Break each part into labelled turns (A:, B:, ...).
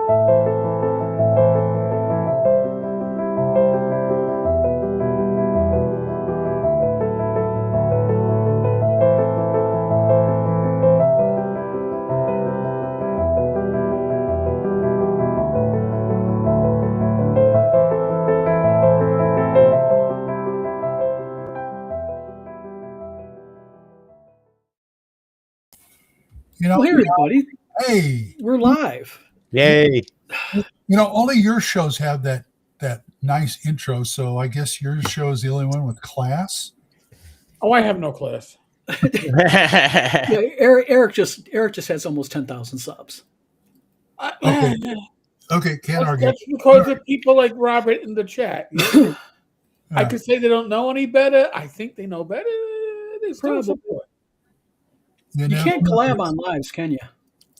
A: Well, here, everybody.
B: Hey,
A: we're live.
C: Yay!
B: Only your shows have that nice intro, so I guess your show is the only one with class.
D: Oh, I have no class.
A: Yeah, Eric just has almost 10,000 subs.
B: Okay, can't argue.
D: That's because of people like Robert in the chat. I could say they don't know any better. I think they know better. There's still support.
A: You can't collab on lives, can you?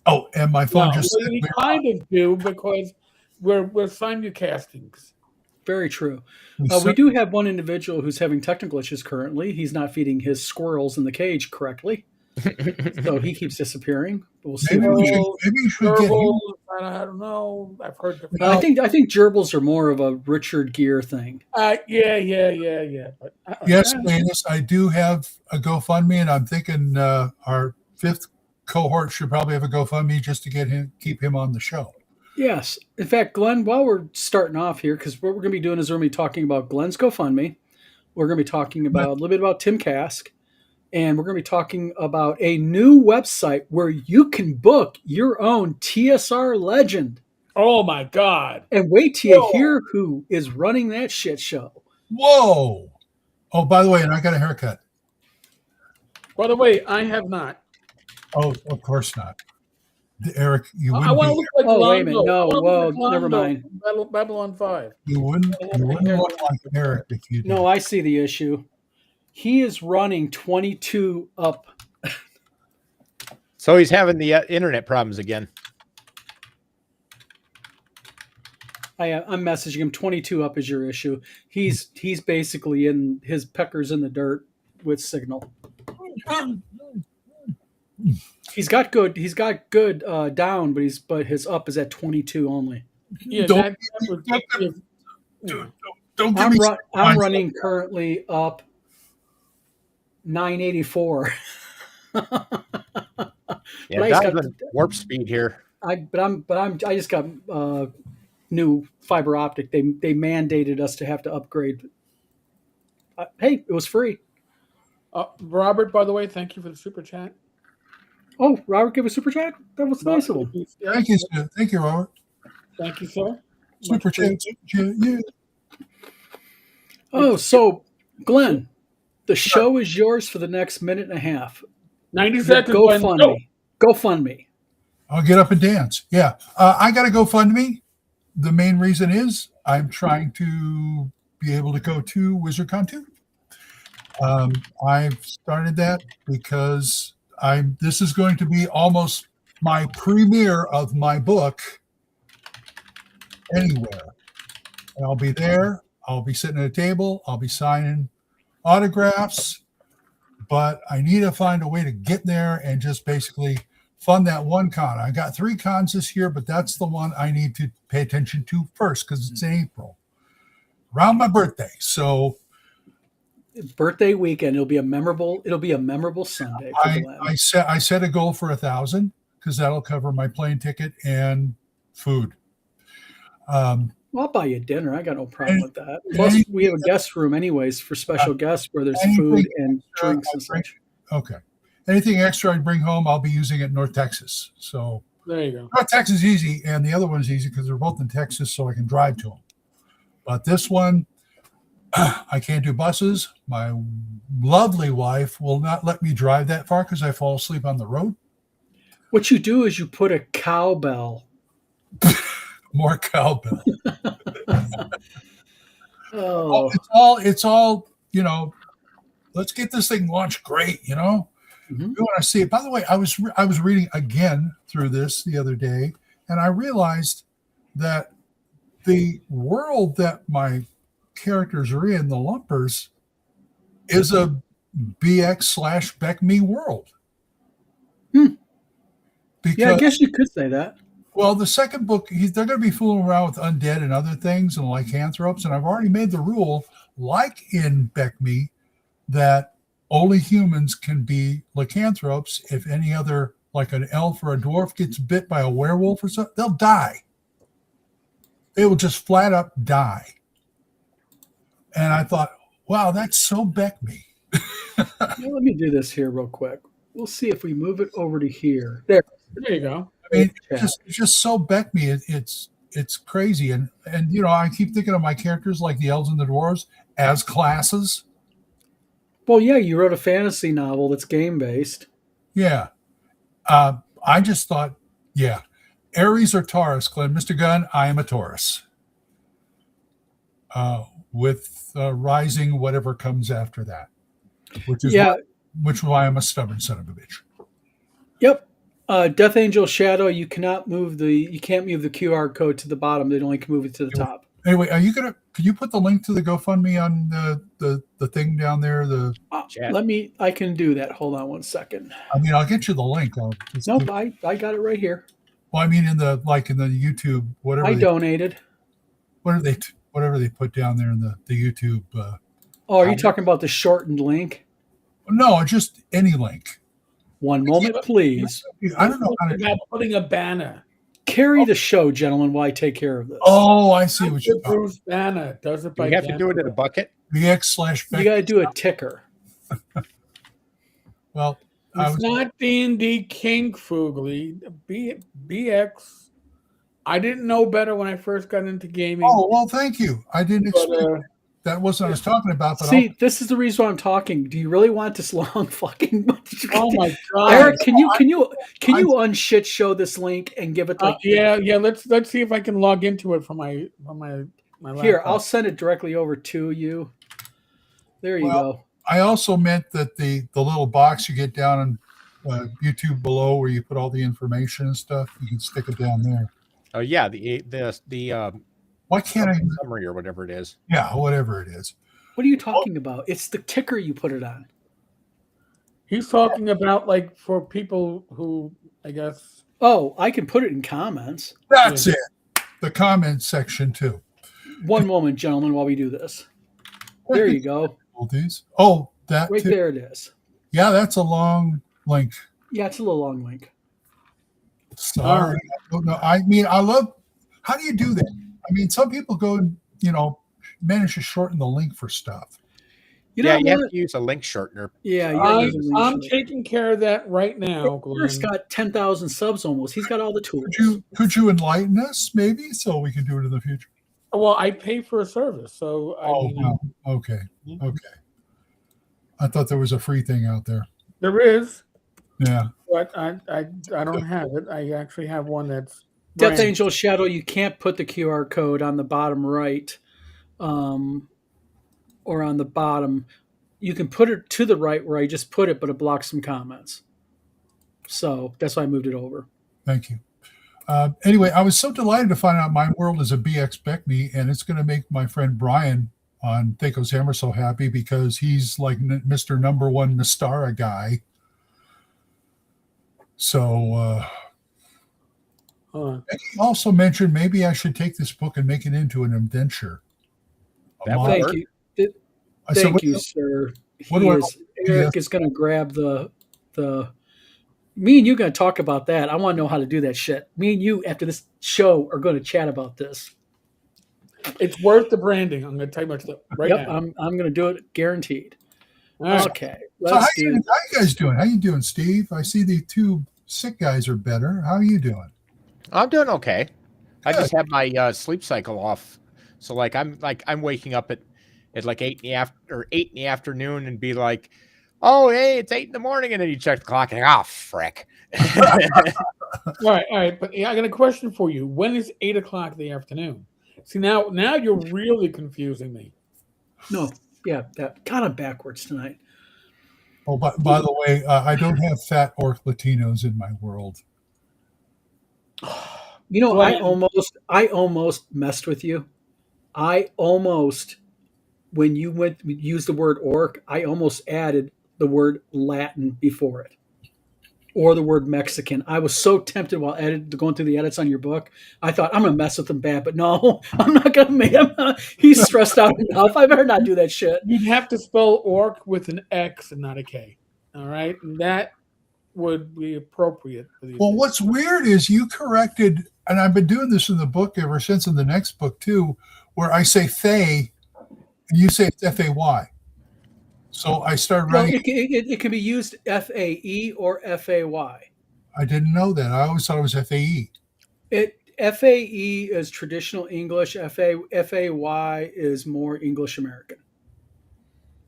B: Oh, and my phone just said
D: we kind of do because we're simulcasting.
A: Very true. We do have one individual who's having technical issues currently. He's not feeding his squirrels in the cage correctly, so he keeps disappearing. We'll see.
B: Maybe we should get him.
D: I don't know. I've heard.
A: I think gerbils are more of a Richard Gere thing.
D: Yeah. But,
B: yes, Lannis, I do have a GoFundMe, and I'm thinking our fifth cohort should probably have a GoFundMe just to keep him on the show.
A: Yes. In fact, Glenn, while we're starting off here, because what we're going to be doing is we're going to be talking about Glenn's GoFundMe. We're going to be talking about a little bit about Tim Kask. And we're going to be talking about a new website where you can book your own TSR legend.
D: Oh, my God.
A: And wait till you hear who is running that shit show.
B: Whoa. Oh, by the way, and I got a haircut.
D: By the way, I have not.
B: Oh, of course not. Eric, you wouldn't.
D: I want to look like Londo.
A: Wait a minute. No, whoa, never mind.
D: Babylon 5.
B: You wouldn't look like Eric if you did.
A: No, I see the issue. He is running 22 up.
C: So he's having the internet problems again.
A: I'm messaging him. 22 up is your issue. He's basically in his peckers in the dirt with signal. He's got good down, but his up is at 22 only.
D: Yeah,
B: don't give me.
A: I'm running currently up 984.
C: Yeah, that's warp speed here.
A: I just got new fiber optic. They mandated us to have to upgrade. Hey, it was free.
D: Robert, by the way, thank you for the super chat.
A: Oh, Robert gave a super chat? That was nice of him.
B: Thank you, sir. Thank you, Robert.
D: Thank you, sir.
B: Super chat. Yeah.
A: Oh, so Glenn, the show is yours for the next minute and a half.
D: 90 seconds.
A: GoFundMe.
B: I'll get up and dance. Yeah. I got to GoFundMe. The main reason is I'm trying to be able to go to WizardCon 2. I've started that because this is going to be almost my premiere of my book anywhere. And I'll be there. I'll be sitting at a table. I'll be signing autographs. But I need to find a way to get there and just basically fund that one con. I got 3 cons this year, but that's the one I need to pay attention to first because it's in April, around my birthday. So
A: birthday weekend, it'll be a memorable Sunday.
B: I set a goal for 1,000 because that'll cover my plane ticket and food.
A: I'll buy you dinner. I got no problem with that. Plus, we have a guest room anyways for special guests where there's food and drinks and such.
B: Okay. Anything extra I bring home, I'll be using at North Texas. So
D: there you go.
B: North Texas is easy, and the other one's easy because they're both in Texas, so I can drive to them. But this one, I can't do buses. My lovely wife will not let me drive that far because I fall asleep on the road.
A: What you do is you put a cowbell.
B: More cowbell.
A: Oh.
B: It's all, let's get this thing launched great, Mm-hmm. We want to see it. By the way, I was reading again through this the other day, and I realized that the world that my characters are in, the Lumpers, is a BX/Beck Me world.
A: Yeah, I guess you could say that.
B: Well, the second book, they're going to be fooling around with undead and other things and lycanthropes. And I've already made the rule, like in Beckme, that only humans can be lycanthropes. If any other, like an elf or a dwarf, gets bit by a werewolf or something, they'll die. They will just flat up die. And I thought, wow, that's so Beckme.
A: Now, let me do this here real quick. We'll see if we move it over to here. There.
D: There you go.
B: I mean, it's just so Beckme. It's crazy. And I keep thinking of my characters like the elves and the dwarves as classes.
A: Well, yeah, you wrote a fantasy novel that's game based.
B: Yeah. I just thought, yeah, Aries or Taurus, Glenn. Mr. Gunn, I am a Taurus. With rising whatever comes after that, which is why I'm a stubborn son of a bitch.
A: Yep. Death Angel Shadow, you can't move the QR code to the bottom. They only can move it to the top.
B: Anyway, could you put the link to the GoFundMe on the thing down there?
A: I can do that. Hold on one second.
B: I mean, I'll get you the link.
A: Nope, I got it right here.
B: Well, I mean, in the YouTube, whatever.
A: I donated.
B: Whatever they put down there in the YouTube.
A: Are you talking about the shortened link?
B: No, just any link.
A: One moment, please.
B: I don't know how to
D: about putting a banner.
A: Carry the show, gentlemen, while I take care of this.
B: Oh, I see what you're talking
D: Bruce Banner does it by
C: You have to do it in a bucket.
B: BX/.
A: You got to do a ticker.
B: Well,
D: it's not D&D King Fugly. BX. I didn't know better when I first got into gaming.
B: Oh, well, thank you. I didn't expect that wasn't what I was talking about. But
A: see, this is the reason why I'm talking. Do you really want this long fucking?
D: Oh my god,
A: Eric, can you unshit show this link and give it?
D: Yeah. Let's see if I can log into it from my laptop.
A: Here, I'll send it directly over to you. There you go.
B: I also meant that the little box you get down on YouTube below, where you put all the information and stuff, you can stick it down there.
C: Oh yeah, the
B: why can't I
C: summary or whatever it is?
B: Yeah, whatever it is.
A: What are you talking about? It's the ticker you put it on.
D: He's talking about like for people who, I guess.
A: Oh, I can put it in comments.
B: That's it. The comments section too.
A: One moment, gentlemen, while we do this. There you go.
B: Oh, that
A: right
B: too.
A: There it is.
B: Yeah, that's a long link.
A: Yeah, it's a little long link.
B: Sorry. I mean, I love. How do you do that? I mean, some people go and manage to shorten the link for stuff.
C: You have to use a link shortener.
A: Yeah,
D: I'm taking care of that right now.
A: Chris got 10,000 subs almost. He's got all the tools.
B: Could you enlighten us, maybe, so we can do it in the future?
D: Well, I pay for a service, so
B: okay. I thought there was a free thing out there.
D: There is.
B: Yeah,
D: but I don't have it. I actually have one that's
A: Death Angel Shadow. You can't put the QR code on the bottom right, or on the bottom. You can put it to the right where I just put it, but it blocks some comments. So that's why I moved it over.
B: Thank you. Anyway, I was so delighted to find out my world is a BX Beckme, and it's going to make my friend Brian on Thaco's Hammer so happy because he's like Mr. Number One Mystara guy. So he also mentioned maybe I should take this book and make it into an adventure.
A: Thank you. Thank you, sir. Eric is going to grab the. Me and you are going to talk about that. I want to know how to do that shit. Me and you, after this show, are going to chat about this.
D: It's worth the branding. I'm going to tell you much right now.
A: I'm going to do it, guaranteed.
D: Right.
A: Okay.
B: So how you guys doing? How you doing, Steve? I see the two sick guys are better. How are you doing?
C: I'm doing okay. Good. I just have my sleep cycle off. So I'm waking up at like 8 in the afternoon and be like, oh, hey, it's 8 in the morning. And then you check the clock and frick.
D: All right. But I got a question for you. When is 8 o'clock in the afternoon? See, now you're really confusing me.
A: No. Yeah. God, I'm backwards tonight.
B: Oh, but by the way, I don't have fat orc Latinos in my world.
A: I almost messed with you. When you used the word orc, I almost added the word Latin before it. or the word Mexican. I was so tempted while going through the edits on your book. I thought I'm gonna mess with him bad, but no, I'm not gonna make him. He's stressed out enough. I better not do that shit.
D: You'd have to spell orc with an X and not a K. All right, and that would be appropriate for these.
B: Well, what's weird is you corrected, and I've been doing this in the book ever since, in the next book too, where I say Fay, and you say it's Fay. So I started
A: Well,
B: writing.
A: it can be used FAE or FAY.
B: I didn't know that. I always thought it was FAE.
A: FAE is traditional English. FAY is more English American.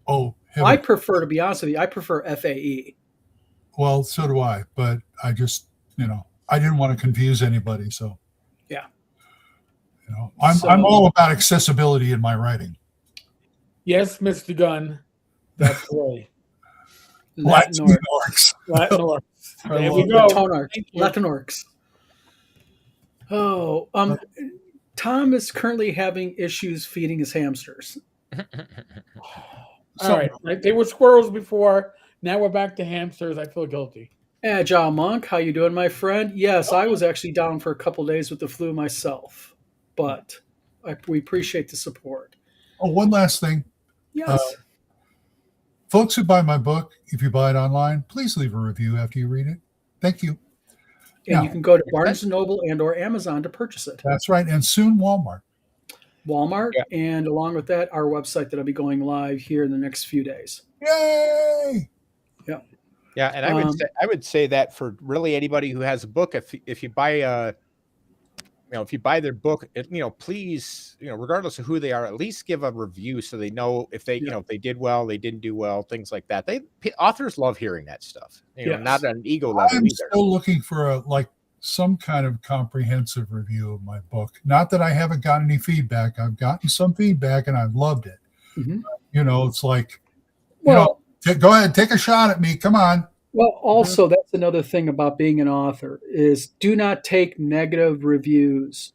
B: Oh,
A: I prefer, to be honest with you, I prefer FAE.
B: Well, so do I, but I just, I didn't want to confuse anybody. So,
A: yeah,
B: I'm all about accessibility in my writing.
D: Yes, Mr. Gunn, that's the way.
B: Latin orcs.
D: Latin orcs. There we go.
A: Latin orcs. Oh, Tom is currently having issues feeding his hamsters.
D: All right. They were squirrels before. Now we're back to hamsters. I feel guilty.
A: Agile Monk, how you doing, my friend? Yes, I was actually down for a couple of days with the flu myself, but we appreciate the support.
B: Oh, one last thing.
A: Yes.
B: Folks who buy my book, if you buy it online, please leave a review after you read it. Thank you.
A: And you can go to Barnes & Noble and or Amazon to purchase it.
B: That's right. And soon Walmart.
A: And along with that, our website that'll be going live here in the next few days.
B: Yay!
A: Yeah.
C: Yeah, and I would say that for really anybody who has a book, if you buy if you buy their book, please, regardless of who they are, at least give a review so they know if they, if they did well, they didn't do well, things like that. Authors love hearing that stuff. Not on an ego level
B: I'm
C: either.
B: still looking for some kind of comprehensive review of my book. Not that I haven't gotten any feedback. I've gotten some feedback and I've loved it.
A: Mm-hmm.
B: It's like, go ahead, take a shot at me. Come on.
A: Well, also, that's another thing about being an author is do not take negative reviews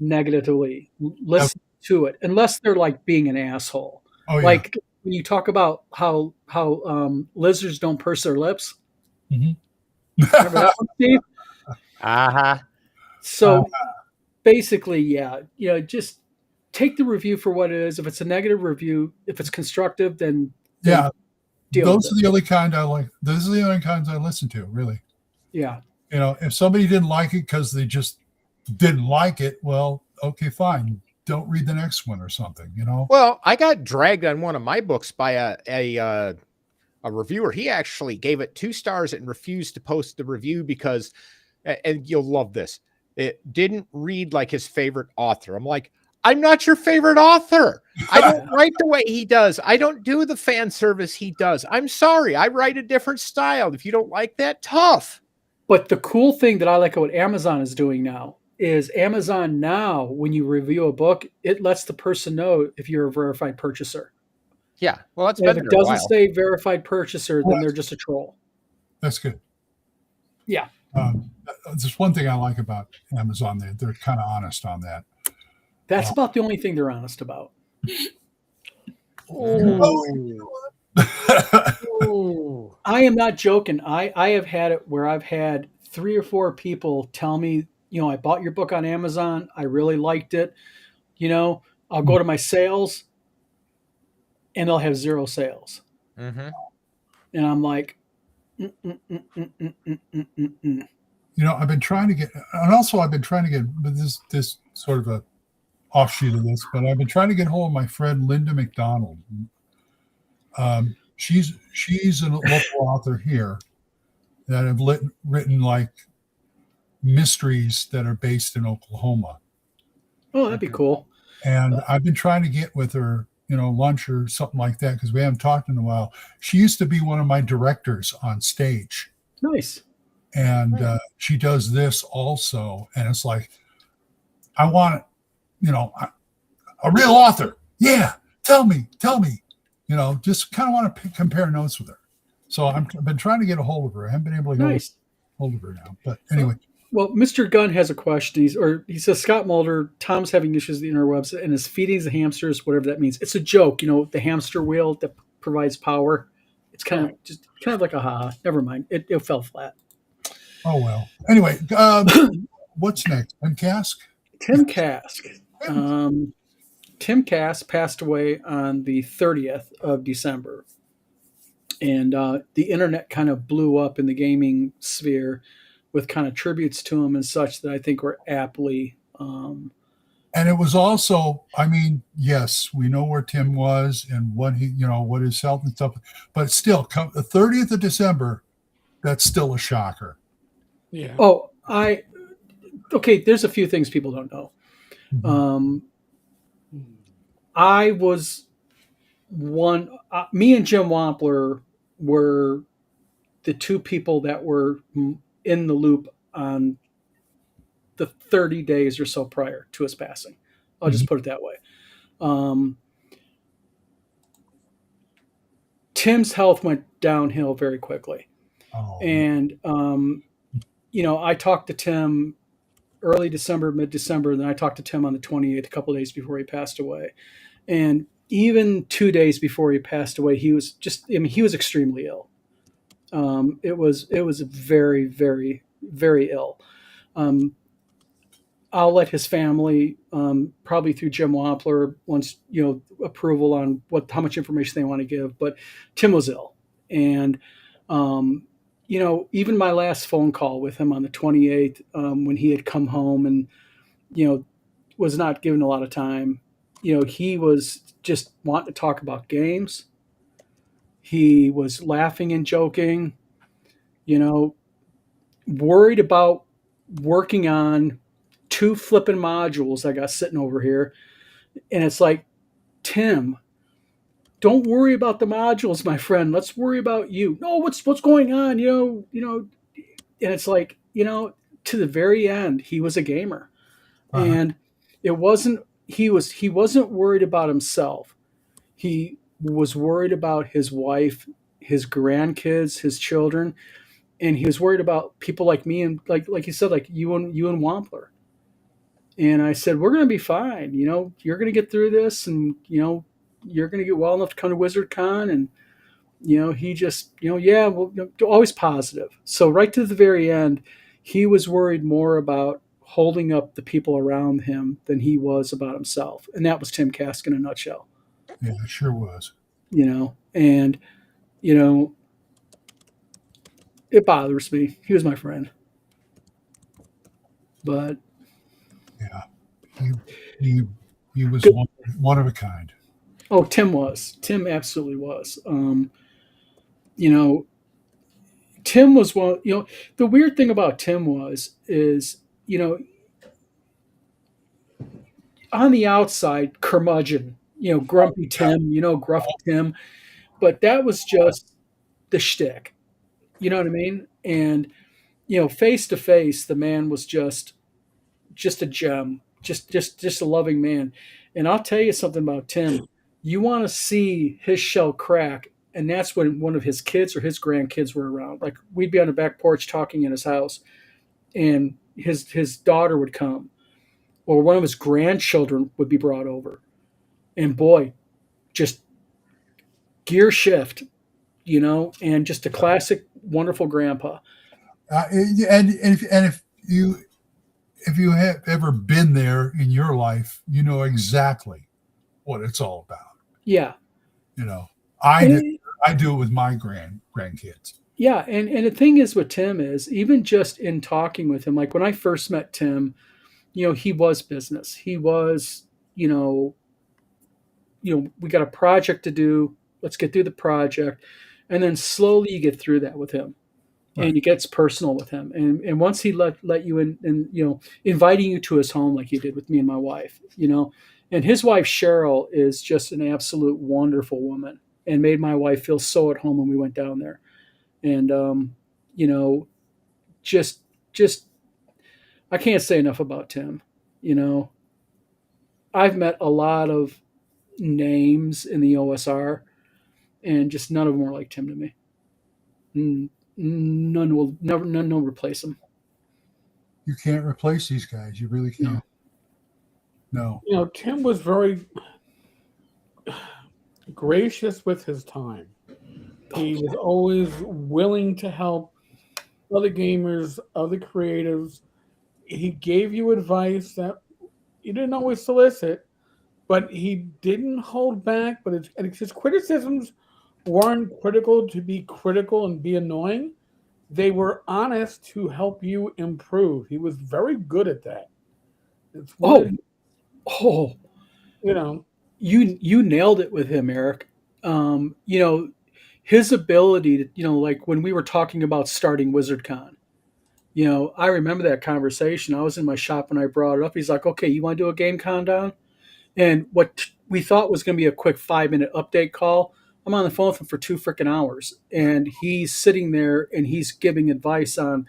A: negatively. Listen to it, unless they're like being an asshole.
B: Oh, yeah.
A: Like when you talk about how lizards don't purse their lips.
B: Mm-hmm.
A: Remember that one, Steve? So basically, just take the review for what it is. If it's a negative review, if it's constructive, then those are the only kind I like. Those are the only kinds I listen to, really. Yeah.
B: If somebody didn't like it because they just didn't like it, well, okay, fine. Don't read the next one or something,
C: Well, I got dragged on one of my books by a reviewer. He actually gave it 2 stars and refused to post the review because, and you'll love this, it didn't read like his favorite author. I'm like, I'm not your favorite author. I don't write the way he does. I don't do the fan service he does. I'm sorry. I write a different style. If you don't like that, tough.
A: But the cool thing that I like what Amazon is doing now is Amazon now, when you review a book, it lets the person know if you're a verified purchaser.
C: Yeah. Well, that's
A: if it doesn't say verified purchaser, then they're just a troll.
B: That's good.
A: Yeah.
B: There's one thing I like about Amazon. They're kind of honest on that.
A: That's about the only thing they're honest about. I am not joking. I have had it where I've had 3 or 4 people tell me, I bought your book on Amazon. I really liked it. I'll go to my sales and they'll have 0 sales.
C: Mm-hmm.
A: And I'm like,
B: I've been trying to get, and also I've been trying to get, but this sort of a offshoot of this, but I've been trying to get hold of my friend Linda McDonald. She's a local author here that have written like mysteries that are based in Oklahoma.
A: Oh, that'd be cool.
B: And I've been trying to get with her, lunch or something like that because we haven't talked in a while. She used to be one of my directors on stage.
A: Nice.
B: And she does this also, and it's like, I want a real author. Yeah, tell me. Just kind of want to compare notes with her. So I've been trying to get a hold of her. I haven't been able to get hold of her now. But anyway.
A: Well, Mr. Gunn has a question. He says, Scott Mulder, Tom's having issues with the interwebs and is feeding the hamsters, whatever that means. It's a joke, the hamster wheel that provides power. It's kind of like a haha. Never mind. It fell flat.
B: Oh well. Anyway, what's next? Tim Kask.
A: Tim Kask.
B: Tim.
A: Tim Kask passed away on the 30th of December. And the internet kind of blew up in the gaming sphere with kind of tributes to him and such that I think were aptly.
B: And it was also, I mean, yes, we know where Tim was and what he, what his health and stuff, but still, the 30th of December, that's still a shocker.
D: Yeah.
A: Oh, okay. There's a few things people don't know. I was me and Jim Wampler were the two people that were in the loop on the 30 days or so prior to his passing. I'll just put it that way. Tim's health went downhill very quickly.
B: Oh.
A: And, I talked to Tim early December, mid-December, and then I talked to Tim on the 28th, a couple of days before he passed away. And even 2 days before he passed away, he was extremely ill. It was very, very, very ill. I'll let his family, probably through Jim Wampler, once approval on how much information they want to give. But Tim was ill, and even my last phone call with him on the 28th, when he had come home and was not given a lot of time. He was just wanting to talk about games. He was laughing and joking. Worried about working on 2 flipping modules I got sitting over here. And it's like, Tim, don't worry about the modules, my friend. Let's worry about you. No, what's going on? And it's like, to the very end, he was a gamer. And it wasn't, he wasn't worried about himself. He was worried about his wife, his grandkids, his children. And he was worried about people like me and like you said, like you and Wampler. And I said, we're going to be fine. You're going to get through this, and you're going to get well enough to come to WizardCon. And he just, yeah, well, always positive. So right to the very end, he was worried more about holding up the people around him than he was about himself, and that was Tim Kask in a nutshell.
B: Yeah, it sure was.
A: And it bothers me. He was my friend, but
B: yeah, he was one of a kind.
A: Oh, Tim was. Tim absolutely was. Tim was one. The weird thing about Tim is on the outside, curmudgeon. Grumpy Tim. Gruff Tim, but that was just the shtick. You know what I mean? And face to face, the man was just a gem, just a loving man. And I'll tell you something about Tim. You want to see his shell crack, and that's when one of his kids or his grandkids were around. Like, we'd be on the back porch talking in his house, and his daughter would come, or one of his grandchildren would be brought over, and boy, just gear shift, and just a classic wonderful grandpa.
B: And if you have ever been there in your life, you know exactly what it's all about.
A: Yeah.
B: I do it with my grandkids.
A: Yeah. And the thing is with Tim is, even just in talking with him, like when I first met Tim, he was business. He was, we got a project to do. Let's get through the project. And then slowly you get through that with him. Right. And it gets personal with him. And once he let you in, and, inviting you to his home, like he did with me and my wife, and his wife, Cheryl, is just an absolute wonderful woman, and made my wife feel so at home when we went down there. And, just I can't say enough about Tim. I've met a lot of names in the OSR, and just none of them are like Tim to me. None will replace him.
B: You can't replace these guys. You really can't. No.
D: Tim was very gracious with his time. He was always willing to help other gamers, other creatives. He gave you advice that you didn't always solicit, but he didn't hold back. But his criticisms weren't critical to be critical and be annoying. They were honest to help you improve. He was very good at that. It's one
A: Oh,
D: of,
A: oh,
D: you know,
A: you nailed it with him, Eric. You know, his ability to, you know, like when we were talking about starting WizardCon, you know, I remember that conversation. I was in my shop when I brought it up. He's like, "Okay, you want to do a game countdown?" And what we thought was going to be a quick 5 minute update call, I'm on the phone with him for 2 freaking hours, and he's sitting there and he's giving advice on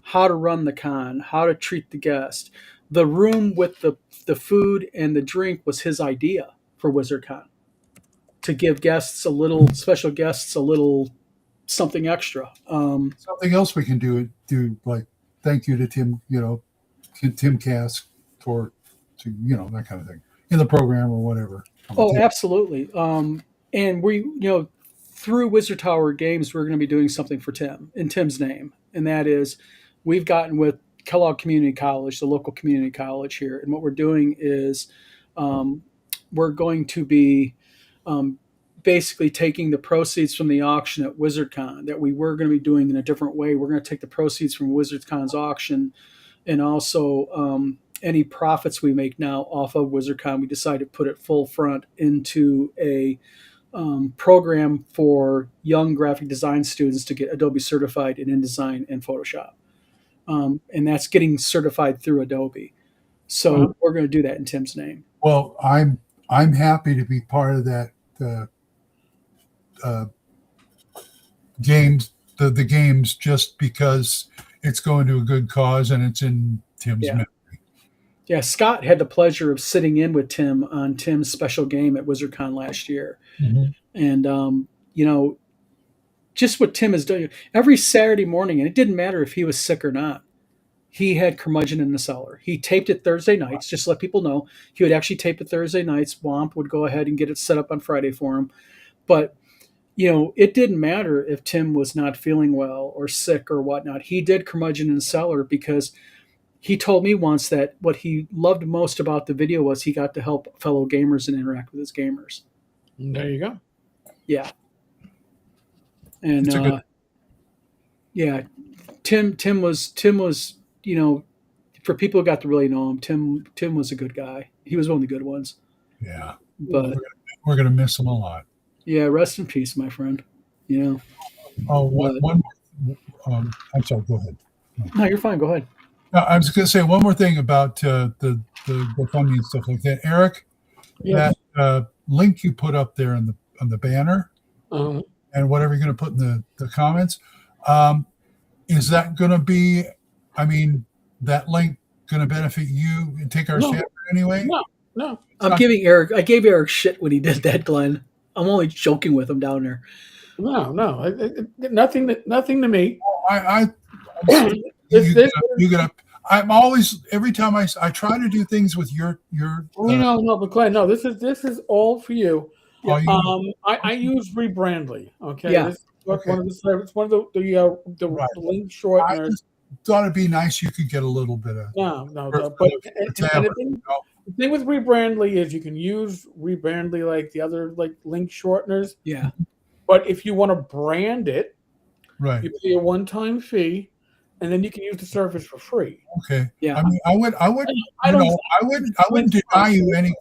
A: how to run the con, how to treat the guest. The room with the food and the drink was his idea for WizardCon to give guests a little special guests a little something extra.
B: Something else we can do like thank you to Tim, Tim Kask for that kind of thing in the program or whatever.
A: Oh, absolutely. And we, you know, through Wizard Tower Games, we're going to be doing something for Tim in Tim's name, and that is, we've gotten with Kellogg Community College, the local community college here, and what we're doing is, we're going to be basically taking the proceeds from the auction at WizardCon that we were going to be doing in a different way. We're going to take the proceeds from WizardCon's auction, and also any profits we make now off of WizardCon, we decided to put it full front into a program for young graphic design students to get Adobe certified in InDesign and Photoshop. And that's getting certified through Adobe. So we're going to do that in Tim's name.
B: Well, I'm happy to be part of that games, the games, just because it's going to a good cause and it's in Tim's memory.
A: Yeah, Scott had the pleasure of sitting in with Tim on Tim's special game at WizardCon last year.
B: Mm-hmm.
A: And, you know, just what Tim is doing every Saturday morning, and it didn't matter if he was sick or not, he had curmudgeon in the cellar. He taped it Thursday nights, just to let people know. He would actually tape it Thursday nights. Womp would go ahead and get it set up on Friday for him. But, you know, it didn't matter if Tim was not feeling well or sick or whatnot. He did curmudgeon in the cellar because he told me once that what he loved most about the video was he got to help fellow gamers and interact with his gamers.
D: There you go.
A: Yeah. And yeah, Tim was, you know, for people who got to really know him, Tim was a good guy. He was one of the good ones.
B: Yeah.
A: But
B: we're gonna miss him a lot.
A: Yeah, rest in peace, my friend. You know.
B: Oh, one more. I'm sorry. Go ahead.
A: No, you're fine. Go ahead.
B: No, I was going to say one more thing about the GoFundMe and stuff like that, Eric.
D: Yes.
B: That link you put up there on the banner,
D: Uh-huh.
B: and whatever you're going to put in the comments, is that going to be? I mean, that link going to benefit you and take our stand anyway?
D: No.
A: I gave Eric shit when he did that, Glenn. I'm only joking with him down there.
D: No. Nothing to me.
B: You get up. I'm always, every time I try to do things with your.
D: But Glenn, no. This is all for you.
B: Oh,
D: I use Rebrandly. Okay.
A: Yeah.
D: It's one of the link shorteners.
B: I just thought it'd be nice. You could get a little bit of.
D: No. But the thing with Rebrandly is you can use Rebrandly like the other like link shorteners.
A: Yeah.
D: But if you want to brand it,
B: right,
D: you pay a one-time fee, and then you can use the service for free.
B: Okay.
A: Yeah.
B: I mean, I wouldn't deny you any.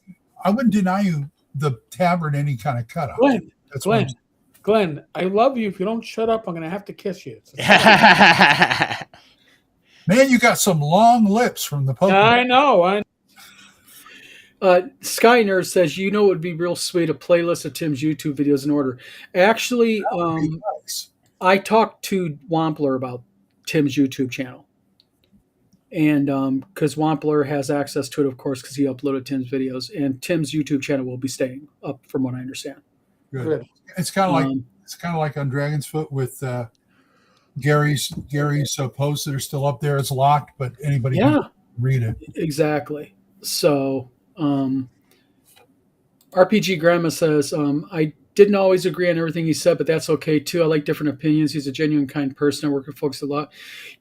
B: I wouldn't deny you the tavern any kind of cutoff.
D: Glenn, I love you. If you don't shut up, I'm going to have to kiss you.
B: Man, you got some long lips from the Pokemon.
D: I know.
A: Sky Nerd says, you know, it would be real sweet, a playlist of Tim's YouTube videos in order. Actually,
B: Nice.
A: I talked to Wampler about Tim's YouTube channel. And because Wampler has access to it, of course, because he uploaded Tim's videos. And Tim's YouTube channel will be staying up, from what I understand.
B: Good. It's kind of like on Dragon's Foot with Gary's posts that are still up there. It's locked, but anybody can read it. Exactly.
A: So RPG Grandma says, I Didn't always agree on everything he said, but that's okay too. I like different opinions. He's a genuine, kind person. I work with folks a lot.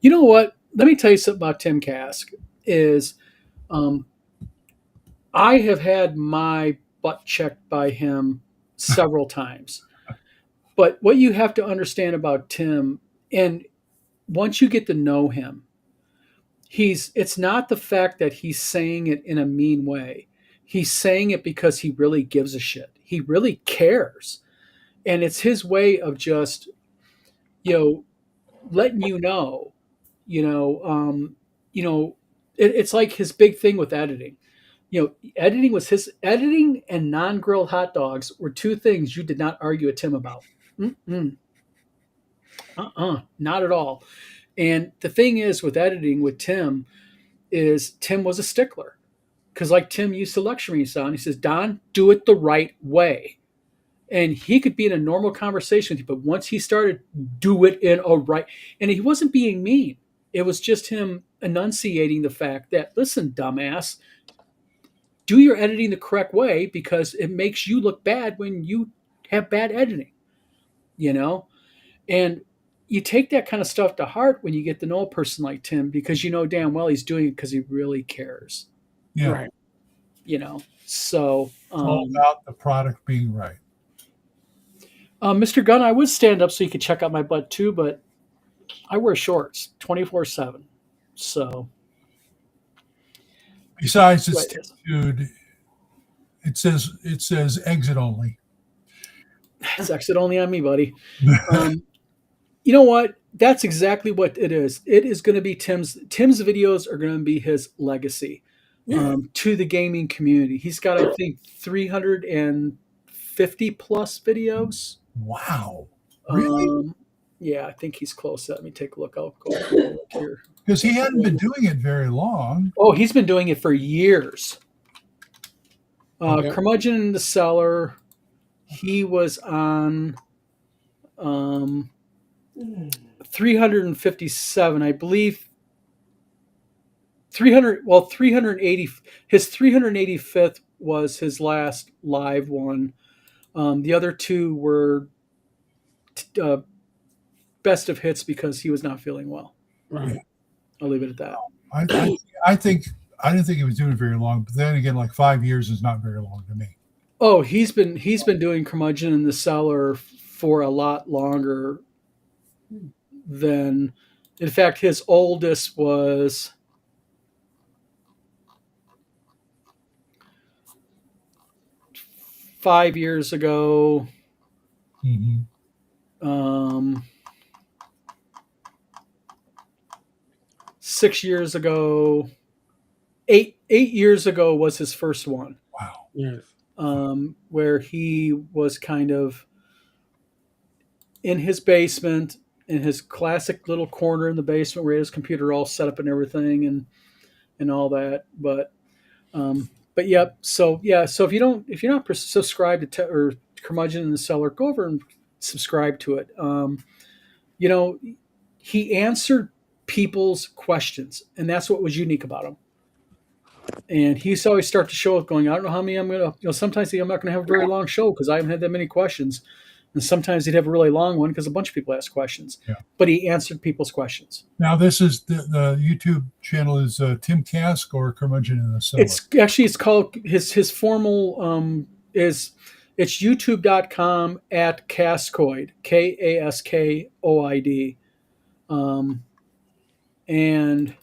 A: You know what? Let me tell you something about Tim Kask. Is um, I have had my butt checked by him several times. But what you have to understand about Tim, and once you get to know him, it's not the fact that he's saying it in a mean way. He's saying it because he really gives a shit. He really cares. And it's his way of just, you know, letting you know, you know, it's like his big thing with editing. Editing and non-grilled hot dogs were two things you did not argue with Tim about. Mm-mm. Not at all. And the thing is with editing with Tim is Tim was a stickler because like Tim used to lecture me on, he says, Don, do it the right way. And he could be in a normal conversation with you, but once he started, do it in a right, and he wasn't being mean. It was just him enunciating the fact that, listen, dumbass, do your editing the correct way because it makes you look bad when you have bad editing, you know? And you take that kind of stuff to heart when you get to know a person like Tim because you know damn well he's doing it because he really cares,
B: Yeah.
D: Right.
A: you know? So,
B: It's all about the product being right.
A: Mr. Gunn, I would stand up so you could check out my butt too, but I wear shorts 24/7. So,
B: Besides,
A: what
B: it's
A: it is.
B: dude. It says exit only.
A: It's exit only on me, buddy. You know what? That's exactly what it is. It is going to be Tim's videos are going to be his legacy to the gaming community. He's got, I think, 350 plus videos.
B: Wow, really?
A: Yeah, I think he's close. Let me take a look. I'll go look here.
B: Because he hadn't been doing it very long.
A: Oh, he's been doing it for years.
B: Okay.
A: Curmudgeon in the Cellar. He was on 357, I believe. 380. His 385th was his last live one. The other two were best of hits because he was not feeling well.
D: Right.
A: I'll leave it at that.
B: I didn't think he was doing it very long, but then again, like 5 years is not very long to me.
A: Oh, he's been doing Curmudgeon in the Cellar for a lot longer than. In fact, his oldest was 5 years ago.
B: Mm-hmm.
A: 6 years ago. 8 years ago was his first one.
B: Wow.
D: Yes.
A: Where he was kind of in his basement, in his classic little corner in the basement where he had his computer all set up and everything and all that. But yep. So yeah. So if you're not subscribed to or Curmudgeon in the Cellar, go over and subscribe to it. You know, he answered people's questions, and that's what was unique about him. And he used to always start the show with going, I don't know how many I'm going to, sometimes I'm not going to have a very long show because I haven't had that many questions. And sometimes he'd have a really long one because a bunch of people ask questions. Yeah. But he answered people's questions.
B: Now, this is the YouTube channel is Tim Kask or Curmudgeon in the Cellar?
A: It's called, his formal it's youtube.com at Kaskoid, Kaskoid. And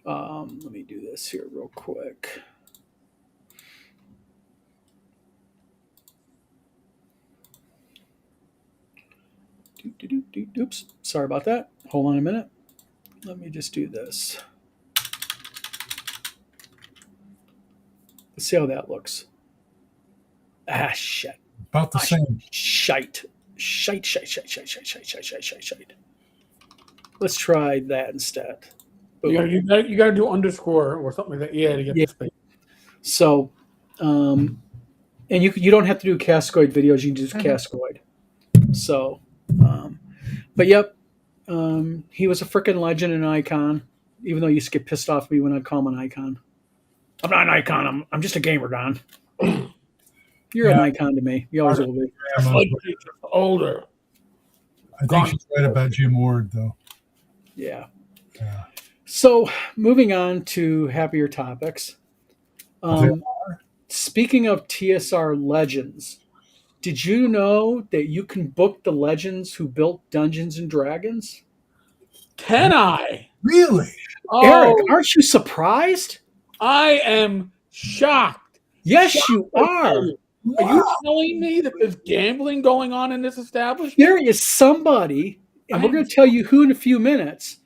A: let me do this here real quick. Oops, sorry about that. Hold on a minute. Let me just do this. Let's see how that looks. Ah, shit.
B: About the same.
A: Shite. Let's try that instead.
D: Boom. You got to do underscore or something like that. Yeah, to get the space.
A: So, and you don't have to do Kaskoid videos. You can do Kaskoid. So, but yep, he was a freaking legend and an icon. Even though you used to get pissed off at me when I call him an icon. I'm not an icon. I'm just a gamer, Don. You're
B: Yeah,
A: an icon to me. You always will be.
D: Just like me, just older.
B: I think she's right about Jim Ward, though.
A: Yeah.
B: Yeah.
A: So moving on to happier topics.
B: Okay.
A: Speaking of TSR legends, did you know that you can book the legends who built Dungeons and Dragons?
D: Can I?
B: Really?
A: Eric,
D: Oh,
A: aren't you surprised?
D: I am shocked.
A: Yes,
D: Shocked,
A: you
D: I tell
A: are.
D: you. Are you
B: Wow.
D: telling me that there's gambling going on in this establishment?
A: There is somebody, and we're
D: I'm
A: going to tell you who in a few minutes,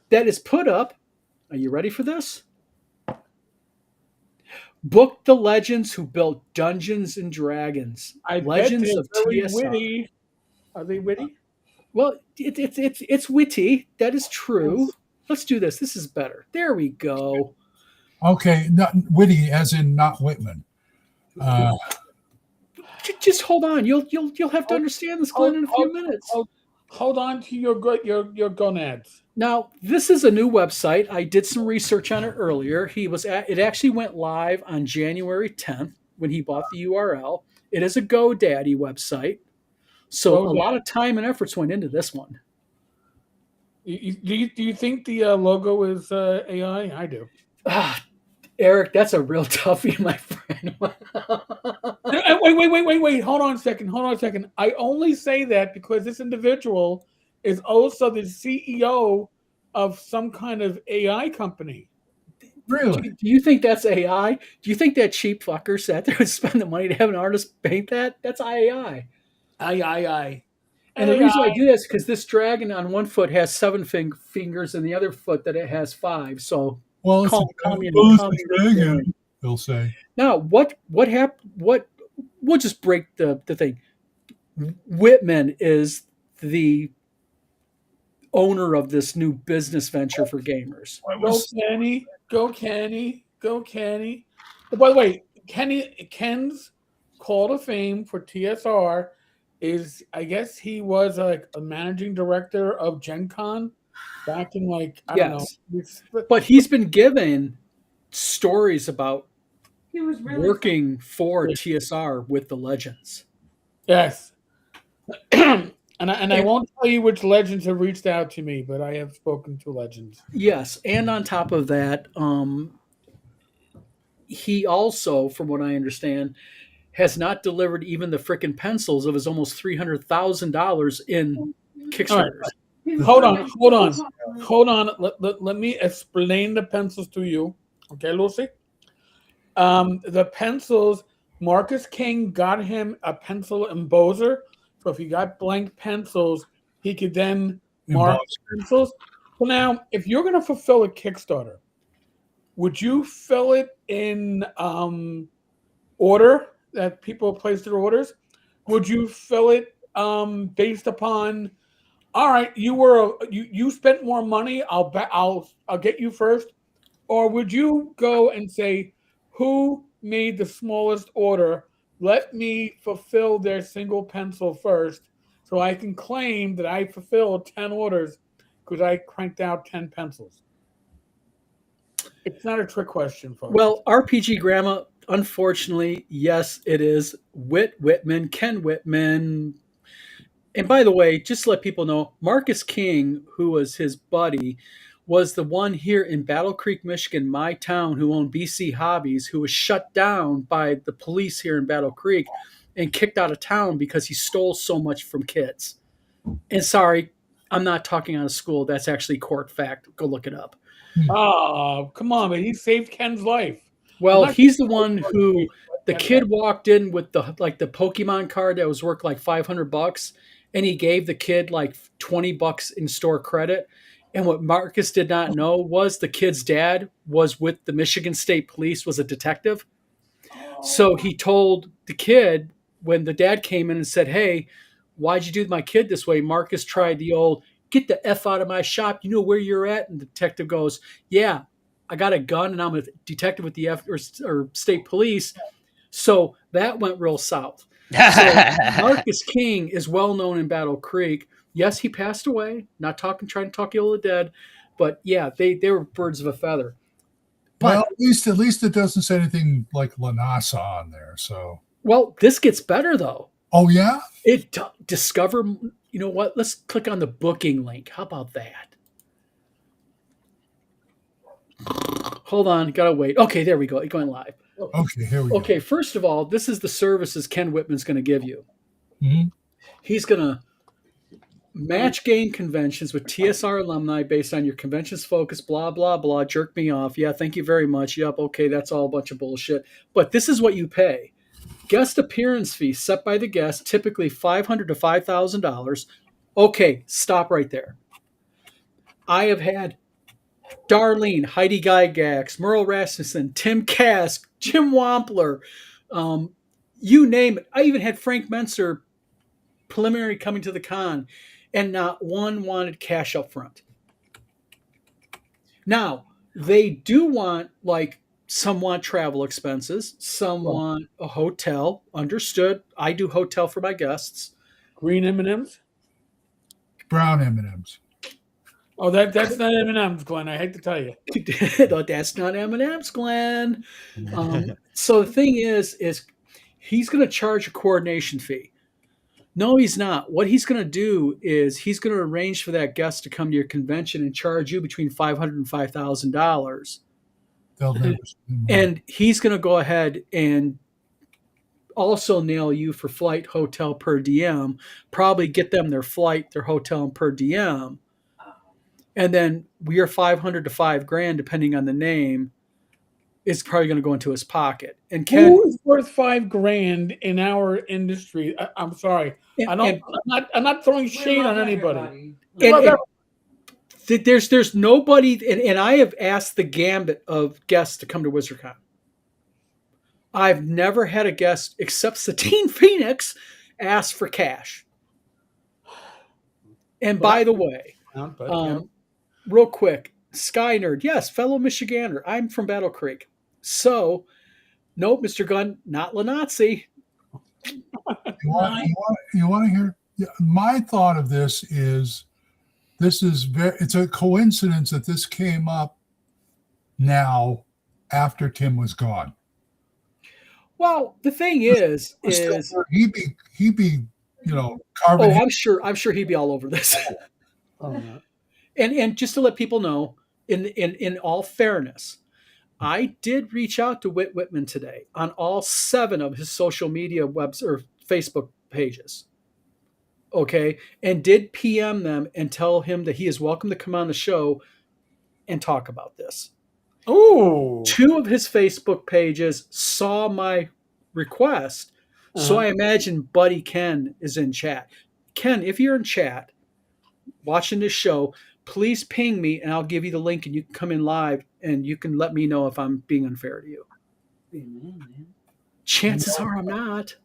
A: that is put up. Are you ready for this? Book the legends who built Dungeons and Dragons.
D: I bet
A: Legends
D: they're
A: of
D: very
A: TSR.
D: witty. Are they witty?
A: Well, it's witty. That is true.
D: Yes.
A: Let's do this. This is better. There we go.
B: Okay, not witty, as in not Whitman. Uh,
A: Just hold on. You'll have to
D: Hold,
A: understand this, Glenn,
D: hold,
A: in a few
D: hold,
A: minutes.
D: hold on to your gonads.
A: Now, this is a new website. I did some research on it earlier. It actually went live on January 10th when he bought the URL. It is a GoDaddy website. So a lot of time and efforts went into this one.
D: Do you think the logo is AI? I do.
A: Eric, that's a real toughie, my friend.
D: Wait. Hold on a second. I only say that because this individual is also the CEO of some kind of AI company.
B: really?
A: Do you think that's AI? Do you think that cheap fucker sat there and spent the money to have an artist paint that? That's AI.
D: AI.
A: And the reason I do this is because this dragon on one foot has seven fingers, and the other foot that it has five. So
B: Well, it's
A: call me
B: dragon, they'll say.
A: Now, what happened? We'll just break the thing. Whitman is the owner of this new business venture for gamers.
D: Go Kenny. By the way, Ken's call to fame for TSR is, I guess he was like a managing director of Gen Con back in I don't know.
A: But he's been given stories about working for TSR with the legends.
D: Yes. And I won't tell you which legends have reached out to me, but I have spoken to legends.
A: Yes, and on top of that, he also, from what I understand, has not delivered even the frickin' pencils of his almost $300,000 in Kickstarters.
D: Right. Hold on. Let me explain the pencils to you. Okay, Lucy? The pencils, Marcus King got him a pencil embosser. So if he got blank pencils, he could then mark pencils. So now, if you're going to fulfill a Kickstarter, would you fill it in order that people place their orders? Would you fill it based upon, all right, you spent more money, I'll get you first? Or would you go and say, who made the smallest order? Let me fulfill their single pencil first so I can claim that I fulfilled 10 orders because I cranked out 10 pencils. It's not a trick question, folks.
A: Well, RPG Grandma, unfortunately, yes, it is. Ken Whitman. And by the way, just to let people know, Marcus King, who was his buddy, was the one here in Battle Creek, Michigan, my town, who owned BC Hobbies, who was shut down by the police here in Battle Creek and kicked out of town because he stole so much from kids. And sorry, I'm not talking out of school. That's actually court fact. Go look it up.
D: Oh, come on, man. He saved Ken's life.
A: Well, he's the one who the kid walked in with the Pokemon card that was worth like $500, and he gave the kid like $20 in store credit. And what Marcus did not know was the kid's dad was with the Michigan State Police, was a detective. So he told the kid when the dad came in and said, "Hey, why'd you do my kid this way?" Marcus tried the old, "Get the F out of my shop. You know where you're at." And the detective goes, "Yeah, I got a gun and I'm a detective with the or state police." So that went real south. So Marcus King is well known in Battle Creek. Yes, he passed away. Not trying to talk ill of the dead, but yeah, they were birds of a feather.
B: But well, at least it doesn't say anything like Lanasa on there. So
A: Well, this gets better though.
B: Oh yeah.
A: Discover. You know what? Let's click on the booking link. How about that? Hold on, gotta wait. Okay, there we go. It's going live.
B: Okay, here we go.
A: Okay, first of all, this is the services Ken Whitman's going to give you.
B: Hmm.
A: He's going to match game conventions with TSR alumni based on your convention's focus, blah, blah, blah. Jerk me off. Yeah, thank you very much. Yep, okay, that's all a bunch of bullshit. But this is what you pay. Guest appearance fee set by the guest, typically $500 to $5,000. Okay, stop right there. I have had Darlene, Heidi Gygax, Merle Rasmussen, Tim Kask, Jim Wampler, um, you name it. I even had Frank Menser preliminary coming to the con, and not one wanted cash up front. Now, they do want, like, some want travel expenses, some want a hotel. Understood. I do hotel for my guests.
D: Green M&Ms.
B: Brown M&Ms.
D: Oh, that's not M&Ms, Glenn. I hate to tell you.
A: No, that's not M&M's, Glenn. So the thing is he's going to charge a coordination fee. No, he's not. What he's going to do is he's going to arrange for that guest to come to your convention and charge you between $500 and $5,000.
B: They'll never spend more.
A: And he's going to go ahead and also nail you for flight, hotel, per diem, probably get them their flight, their hotel, and per diem. And then your 500 to $5,000, depending on the name, is probably going to go into his pocket. And Ken,
D: Who is worth $5,000 in our industry? I'm sorry. I'm not throwing shade on anybody.
A: There's nobody, and I have asked the gambit of guests to come to WizardCon. I've never had a guest except Satine Phoenix ask for cash. And by the way, real quick, Sky Nerd, yes, fellow Michigander. I'm from Battle Creek. So, nope, Mr. Gunn, not Lanazzi.
B: You want to hear? Yeah, my thought of this is it's a coincidence that this came up now after Tim was gone.
A: Well, the thing is
B: he'd be carving.
A: Oh, I'm sure he'd be all over this. And just to let people know, in all fairness, I did reach out to Whit Whitman today on all 7 of his social media webs or Facebook pages. Okay, and did PM them and tell him that he is welcome to come on the show and talk about this.
D: Oh,
A: 2 of his Facebook pages saw my request, so I imagine Buddy Ken is in chat. Ken, if you're in chat watching this show, please ping me and I'll give you the link and you can come in live and you can let me know if I'm being unfair to you. Chances are I'm not.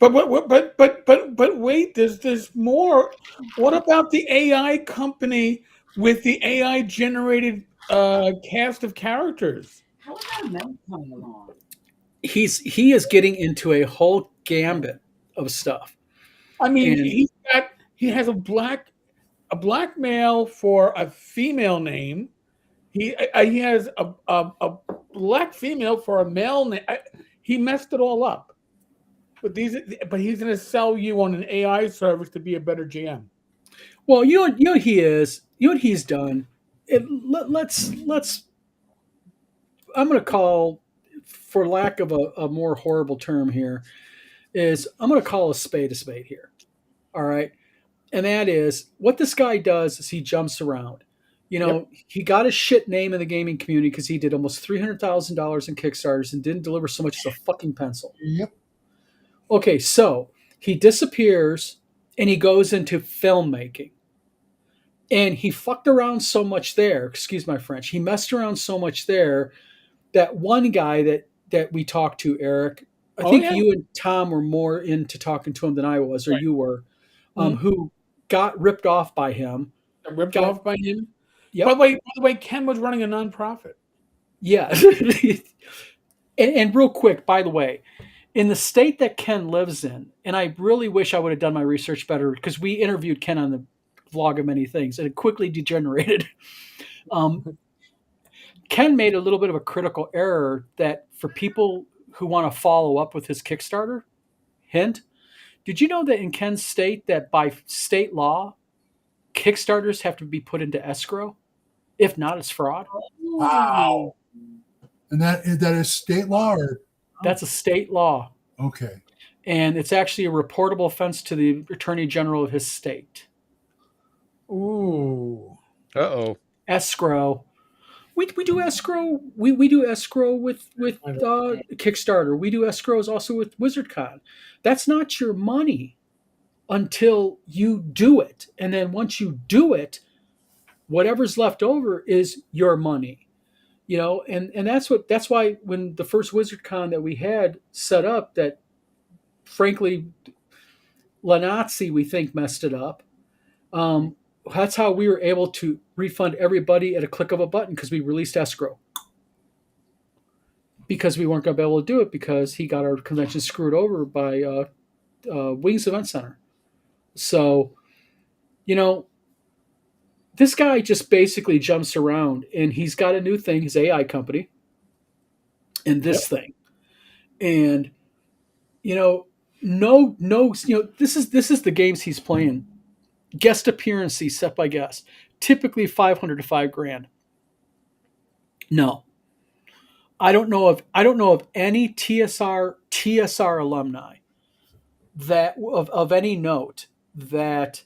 D: But wait, there's more. What about the AI company with the AI generated cast of characters?
E: How is that memo coming along?
A: He is getting into a whole gambit of stuff.
D: I mean, he has a black male for a female name. He has a black female for a male name. He messed it all up. But he's going to sell you on an AI service to be a better GM.
A: Well, you know what he is. You know what he's done. Let's. I'm going to call, for lack of a more horrible term here, I'm going to call a spade here. All right, and that is what this guy does is he jumps around. He got a shit name in the gaming community because he did almost $300,000 in Kickstarters and didn't deliver so much as a fucking pencil.
B: Yep.
A: Okay, so he disappears and he goes into filmmaking. And he fucked around so much there, excuse my French, he messed around so much there that one guy that we talked to, Eric, I think you and Tom were more into talking to him than I was, or you were, who got ripped off by him.
D: Off by him?
A: Yep.
D: By the way, Ken was running a nonprofit.
A: Yeah. and real quick, by the way, in the state that Ken lives in, and I really wish I would have done my research better because we interviewed Ken on the vlog of many things and it quickly degenerated. Ken made a little bit of a critical error that for people who want to follow up with his Kickstarter. Hint: did you know that in Ken's state that by state law, Kickstarters have to be put into escrow? If not, it's fraud.
B: Wow. And that is state law, or
A: That's a state law.
B: okay?
A: And it's actually a reportable offense to the Attorney General of his state.
D: Ooh.
C: Uh-oh.
A: Escrow. We do escrow. We do escrow with Kickstarter. We do escrows also with WizardCon. That's not your money until you do it, and then once you do it, whatever's left over is your money. And that's why when the first WizardCon that we had set up, that frankly Lanazzi we think messed it up. That's how we were able to refund everybody at a click of a button, because we released escrow. Because we weren't going to be able to do it because he got our convention screwed over by Wings Event Center. So, this guy just basically jumps around, and he's got a new thing, his AI company, and this thing. And, this is the games he's playing. Guest appearances set by guest, typically 500 to $5,000. No, I don't know of any TSR alumni that of any note that,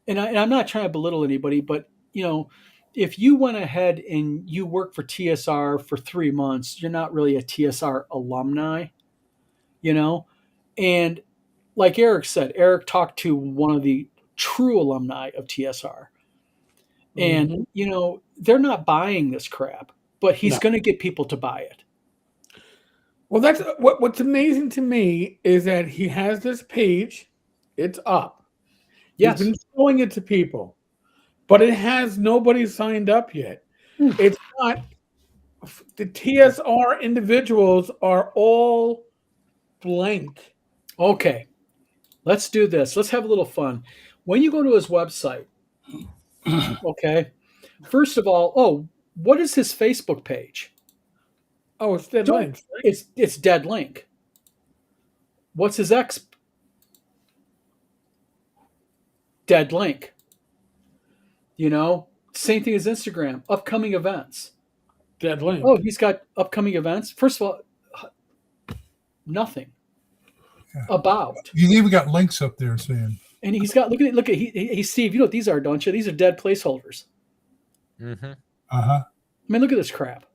A: and I'm not trying to belittle anybody, but if you went ahead and you worked for TSR for 3 months, you're not really a TSR alumni, and like Eric said, Eric talked to one of the true alumni of TSR. And, they're not buying this crap, but he's going to get people to buy it.
D: Well, that's what's amazing to me is that he has this page. It's up.
A: Yes.
D: He's been showing it to people, but it has nobody signed up yet. It's not. The TSR individuals are all blank.
A: Okay. Let's do this. Let's have a little fun. When you go to his website, okay, first of all, what is his Facebook page?
D: Oh, it's dead links.
A: It's dead link. What's his X? Dead link. Same thing as Instagram. Upcoming events.
D: Dead link.
A: Oh, he's got upcoming events. First of all, nothing about.
B: You even got links up there saying.
A: And he's got look at Steve. You know what these are, don't you? These are dead placeholders.
C: Mm-hmm.
B: Uh-huh.
A: I mean, look at this crap.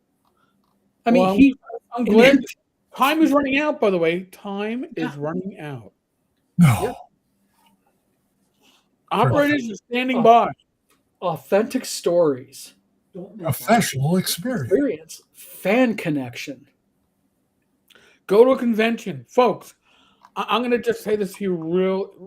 A: I mean,
D: I'm glad time is running out. By the way, time is running out.
B: No.
A: Yep.
D: Operators are standing by.
A: Authentic stories.
B: Professional experience.
A: Fan connection.
D: Go to a convention, folks. I'm going to just say this to you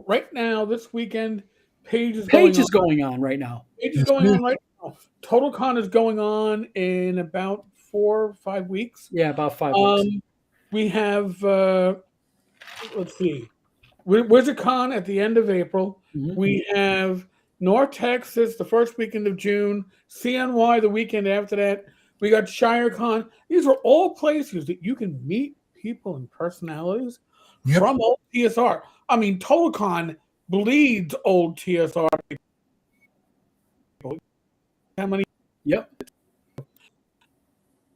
D: right now. This weekend, Page is
A: going on right now.
D: Page is going on right now. TotalCon is going on in about 4 or 5 weeks.
A: Yeah, about 5 weeks.
D: We have, let's see, WizardCon at the end of April.
A: Mm-hmm.
D: We have North Texas the first weekend of June. CNY the weekend after that. We got ShireCon. These are all places that you can meet people and personalities from old TSR. I mean, TotalCon bleeds old TSR people. How many?
A: Yep.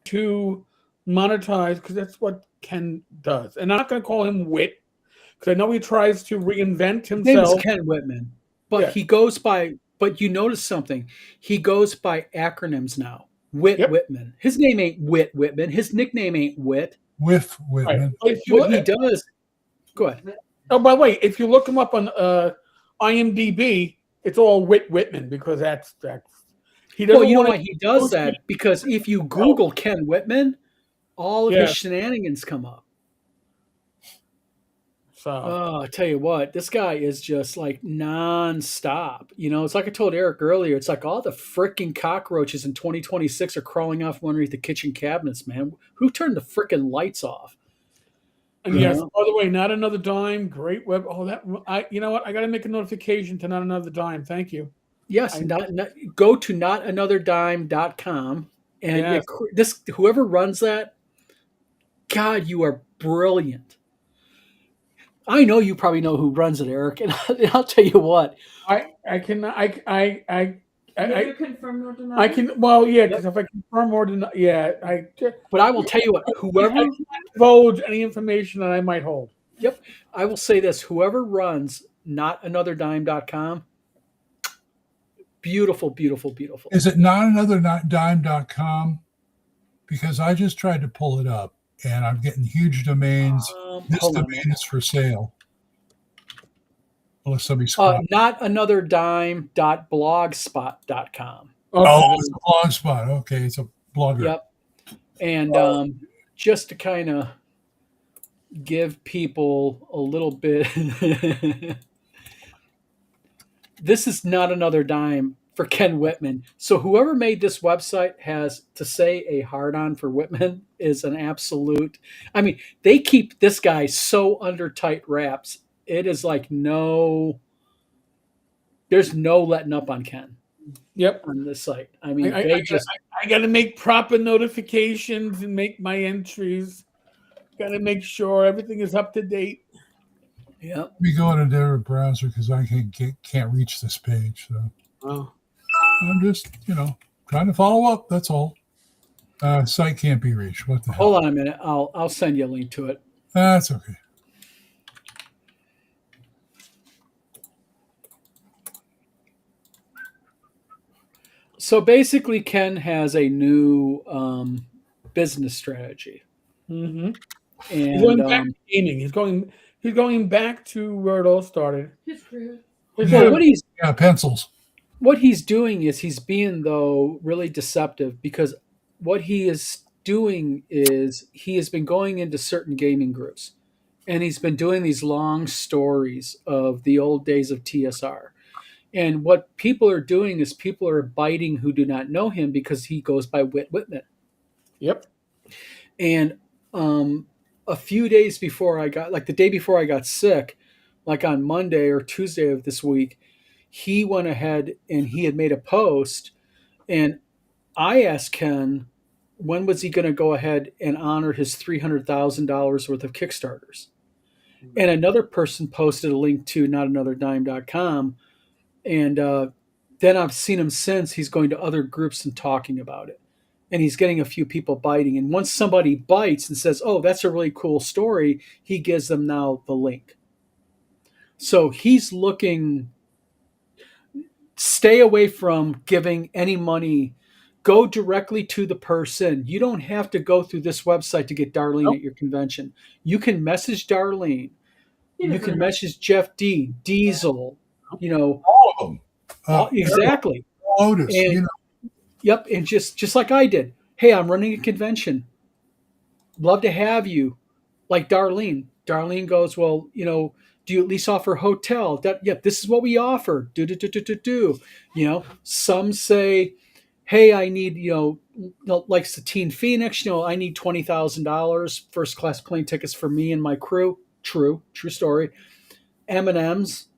D: To monetize, because that's what Ken does. And I'm not going to call him Wit, because I know he tries to reinvent himself.
A: His name is Ken Whitman, but he goes by. But you notice something? He goes by acronyms now. Whitman. His name ain't Whitman. His nickname ain't Wit.
B: Whitman.
D: Right.
A: What he does. Go ahead.
D: Oh, by the way, if you look him up on IMDb, it's all Whitman, because that's he doesn't.
A: Well, you know why he does that? Because if you Google Ken Whitman, all of his shenanigans come up.
D: So
A: I tell you what, this guy is just like nonstop. It's like I told Eric earlier. It's like all the freaking cockroaches in 2026 are crawling off underneath the kitchen cabinets, man. Who turned the freaking lights off?
D: And yes, by the way, Not Another Dime, great web. You know what? I got to make a notification to Not Another Dime. Thank you.
A: Yes, go to notanother.dime.com and whoever runs that, God, you are brilliant. I know you probably know who runs it, Eric, and I'll tell you what.
D: I can
E: Neither confirm nor deny.
D: I can well yeah,
A: Yep.
D: because if I confirm or deny, yeah,
A: But I will tell you what,
D: I
A: whoever,
D: can't divulge any information that I might hold.
A: yep, I will say this, whoever runs notanother.dime.com, beautiful, beautiful, beautiful.
B: Is it not another dime.com? Because I just tried to pull it up and I'm getting huge domains. This
A: Hold on a
B: domain
A: minute.
B: is for sale. Unless somebody
A: Not another dime.blogspot.com.
B: Oh, it's a blog spot. Okay, it's a blogger.
A: Yep. And just to kind of give people a little bit, this is not another dime for Ken Whitman. So whoever made this website has to say a hard on for Whitman is an absolute. I mean, they keep this guy so under tight wraps. It is like there's no letting up on Ken.
D: Yep.
A: On this site. I mean, I
D: got to make proper notifications and make my entries. Got to make sure everything is up to date.
A: Yeah.
B: Let me go in a different browser because I can't reach this page. So I'm just, trying to follow up. That's all. Site can't be reached. What the hell?
A: Hold on a minute. I'll send you a link to it.
B: That's okay.
A: So basically, Ken has a new business strategy.
D: Mm-hmm.
A: And
D: he's going back to gaming. He's going back to where it all started.
B: Pencils.
A: What he's doing is he's being though really deceptive because what he is doing is he has been going into certain gaming groups and he's been doing these long stories of the old days of TSR. And what people are doing is people are biting who do not know him because he goes by Whitman.
D: Yep.
A: And a few days before the day before I got sick, like on Monday or Tuesday of this week, he went ahead and he had made a post. And I asked Ken, when was he going to go ahead and honor his $300,000 worth of Kickstarters? And another person posted a link to notanotherdime.com. And then I've seen him since. He's going to other groups and talking about it. And he's getting a few people biting. And once somebody bites and says, oh, that's a really cool story, he gives them now the link. So he's looking, stay away from giving any money. Go directly to the person. You don't have to go through this website to get Darlene at your convention. You can message Darlene. You can message Jeff D, Diesel,
B: all of them.
A: Exactly.
B: Lotus,
A: and, Yep, and just like I did. Hey, I'm running a convention. Love to have you. Like Darlene. Darlene goes, well, do you at least offer hotel? Yep, this is what we offer. Do. Some say, hey, I need, like Satine Phoenix, I need $20,000 first class plane tickets for me and my crew. True story. M&M's,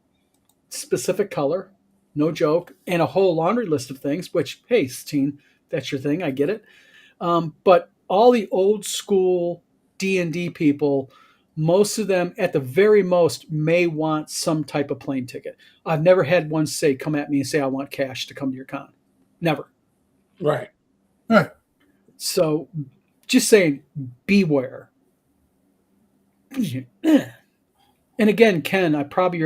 A: specific color, no joke, and a whole laundry list of things, which, hey, Satine, that's your thing. I get it. But all the old school D&D people, most of them at the very most may want some type of plane ticket. I've never had one say, come at me and say, I want cash to come to your con. Never.
D: Right.
A: So just saying, beware. And again, Ken, you're probably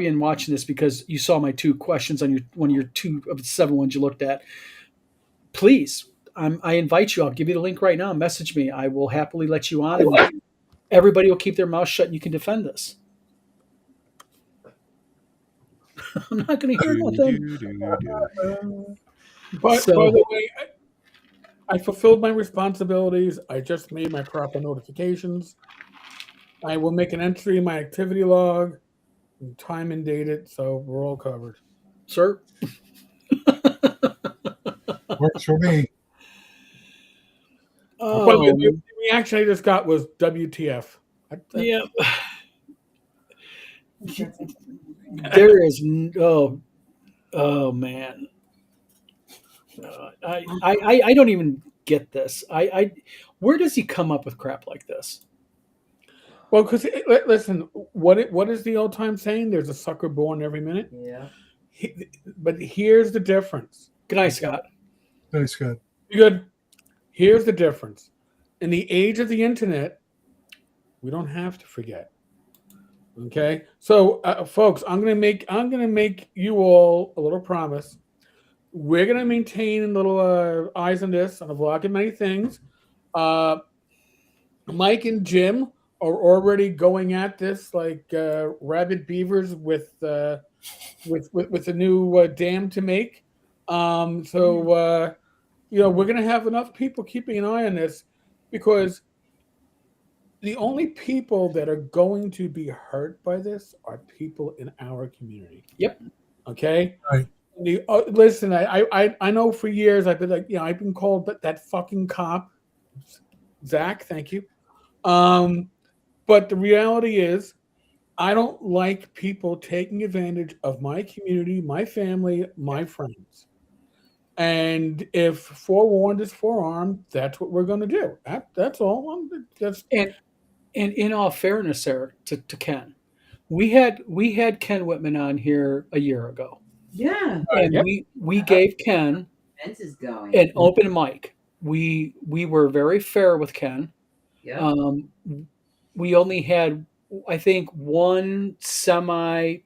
A: in watching this because you saw my two questions on one of your 2 of the 7 ones you looked at. Please, I invite you. I'll give you the link right now. Message me. I will happily let you on. And everybody will keep their mouth shut and you can defend this. I'm not going to hear nothing.
D: But by the way, I fulfilled my responsibilities. I just made my proper notifications. I will make an entry in my activity log, and time and date it, so we're all covered.
A: Sir?
B: Works for me.
D: But the reaction I just got was WTF.
A: Yeah. There is oh man. I don't even get this. Where does he come up with crap like this?
D: Well, because listen, what is the old time saying? There's a sucker born every minute.
E: Yeah.
D: But here's the difference.
A: Good night, Scott.
B: Thanks, Scott.
D: Good. Here's the difference. In the age of the internet, we don't have to forget. Okay, so folks, I'm gonna make you all a little promise. We're gonna maintain little eyes on this on a vlog and many things. Mike and Jim are already going at this like rabid beavers with a new dam to make. So we're gonna have enough people keeping an eye on this because the only people that are going to be hurt by this are people in our community.
A: Yep.
D: Okay.
B: Right.
D: Listen, I know for years I've been like, I've been called that fucking cop. Zach, thank you. But the reality is, I don't like people taking advantage of my community, my family, my friends. And if forewarned is forearmed, that's what we're going to do. That's all.
A: And in all fairness, there to Ken, we had Ken Whitman on here a year ago,
E: Yeah.
A: and
D: Yep.
A: we gave Ken
E: Fence is going.
A: an open mic. We were very fair with Ken.
E: Yeah.
A: We only had, I think, one semi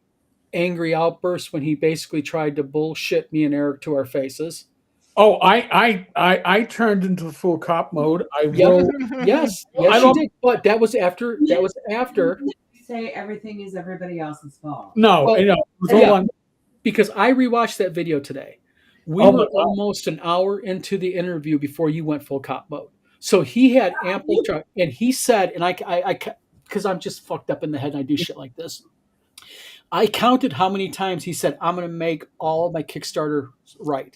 A: angry outburst when he basically tried to bullshit me and Eric to our faces.
D: Oh, I turned into full cop mode. I
A: Yep.
D: wrote.
A: Yes,
D: I
A: yes, you
D: don't-
A: did. But that was after. That was after
E: Say everything is everybody else's fault.
D: No,
A: Well,
D: it was
A: yeah.
D: all on.
A: because I rewatched that video today. We
D: Oh my
A: were
D: God.
A: almost an hour into the interview before you went full cop mode. So he had ample time, and he said, and I, because I'm just fucked up in the head and I do shit like this. I counted how many times he said, "I'm going to make all of my Kickstarter right."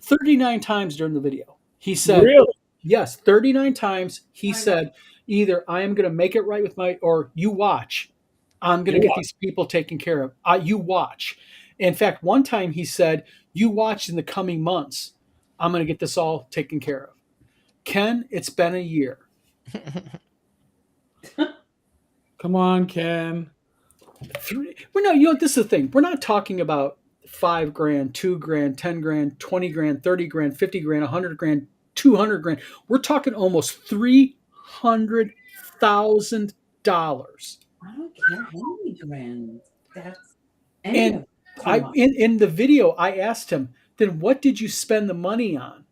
A: 39 times during the video. He said,
D: Really?
A: yes, 39 times. He
E: My
A: said, either I am going to make it right with or you watch. I'm going to
D: You
A: get
D: watch.
A: these people taken care of. You watch. In fact, one time he said, you watch in the coming months. I'm going to get this all taken care of. Ken, it's been a year.
D: Come on, Ken.
A: This is the thing. We're not talking about $5 grand, $2 grand, 10 grand, 20 grand, 30 grand, 50 grand, 100 grand, 200 grand. We're talking almost $300,000.
E: I don't care how many grand. That's
A: And in the video, I asked him, then what did you spend the money on?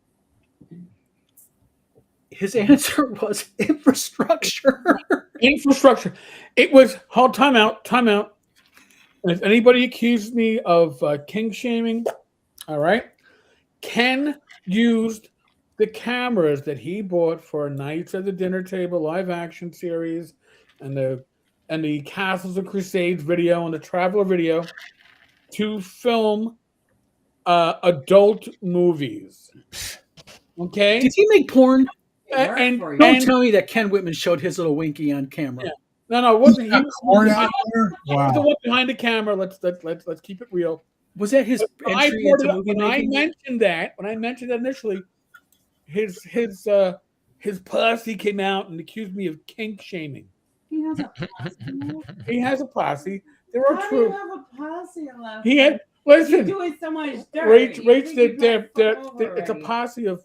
A: His answer was infrastructure.
D: Infrastructure. It was. Hold time out. If anybody accused me of king shaming, all right, Ken used the cameras that he bought for Knights at the Dinner Table live action series and the Castles of Crusades video and the Traveler video to film adult movies. Okay?
A: Did he make porn?
D: And
A: Don't tell me that Ken Whitman showed his little winky on camera.
D: Yeah. No, it wasn't. He
B: Got
D: was
B: corn
D: behind,
B: out there?
D: he was the
B: Wow.
D: one behind the camera. Let's keep it real.
A: Was that his
D: When I
A: entry
D: brought
A: into
D: it up-
A: movie
D: when I
A: making?
D: mentioned that initially, his posse came out and accused me of kink shaming.
E: He has a posse.
D: He has a posse. There
E: How
D: are
E: do you
D: true.
E: have a posse left?
D: He had
E: You're
D: listen.
E: doing so much dirt.
D: Rach,
E: You
D: Rach,
E: think you got full over
D: it's a
E: already.
D: posse of.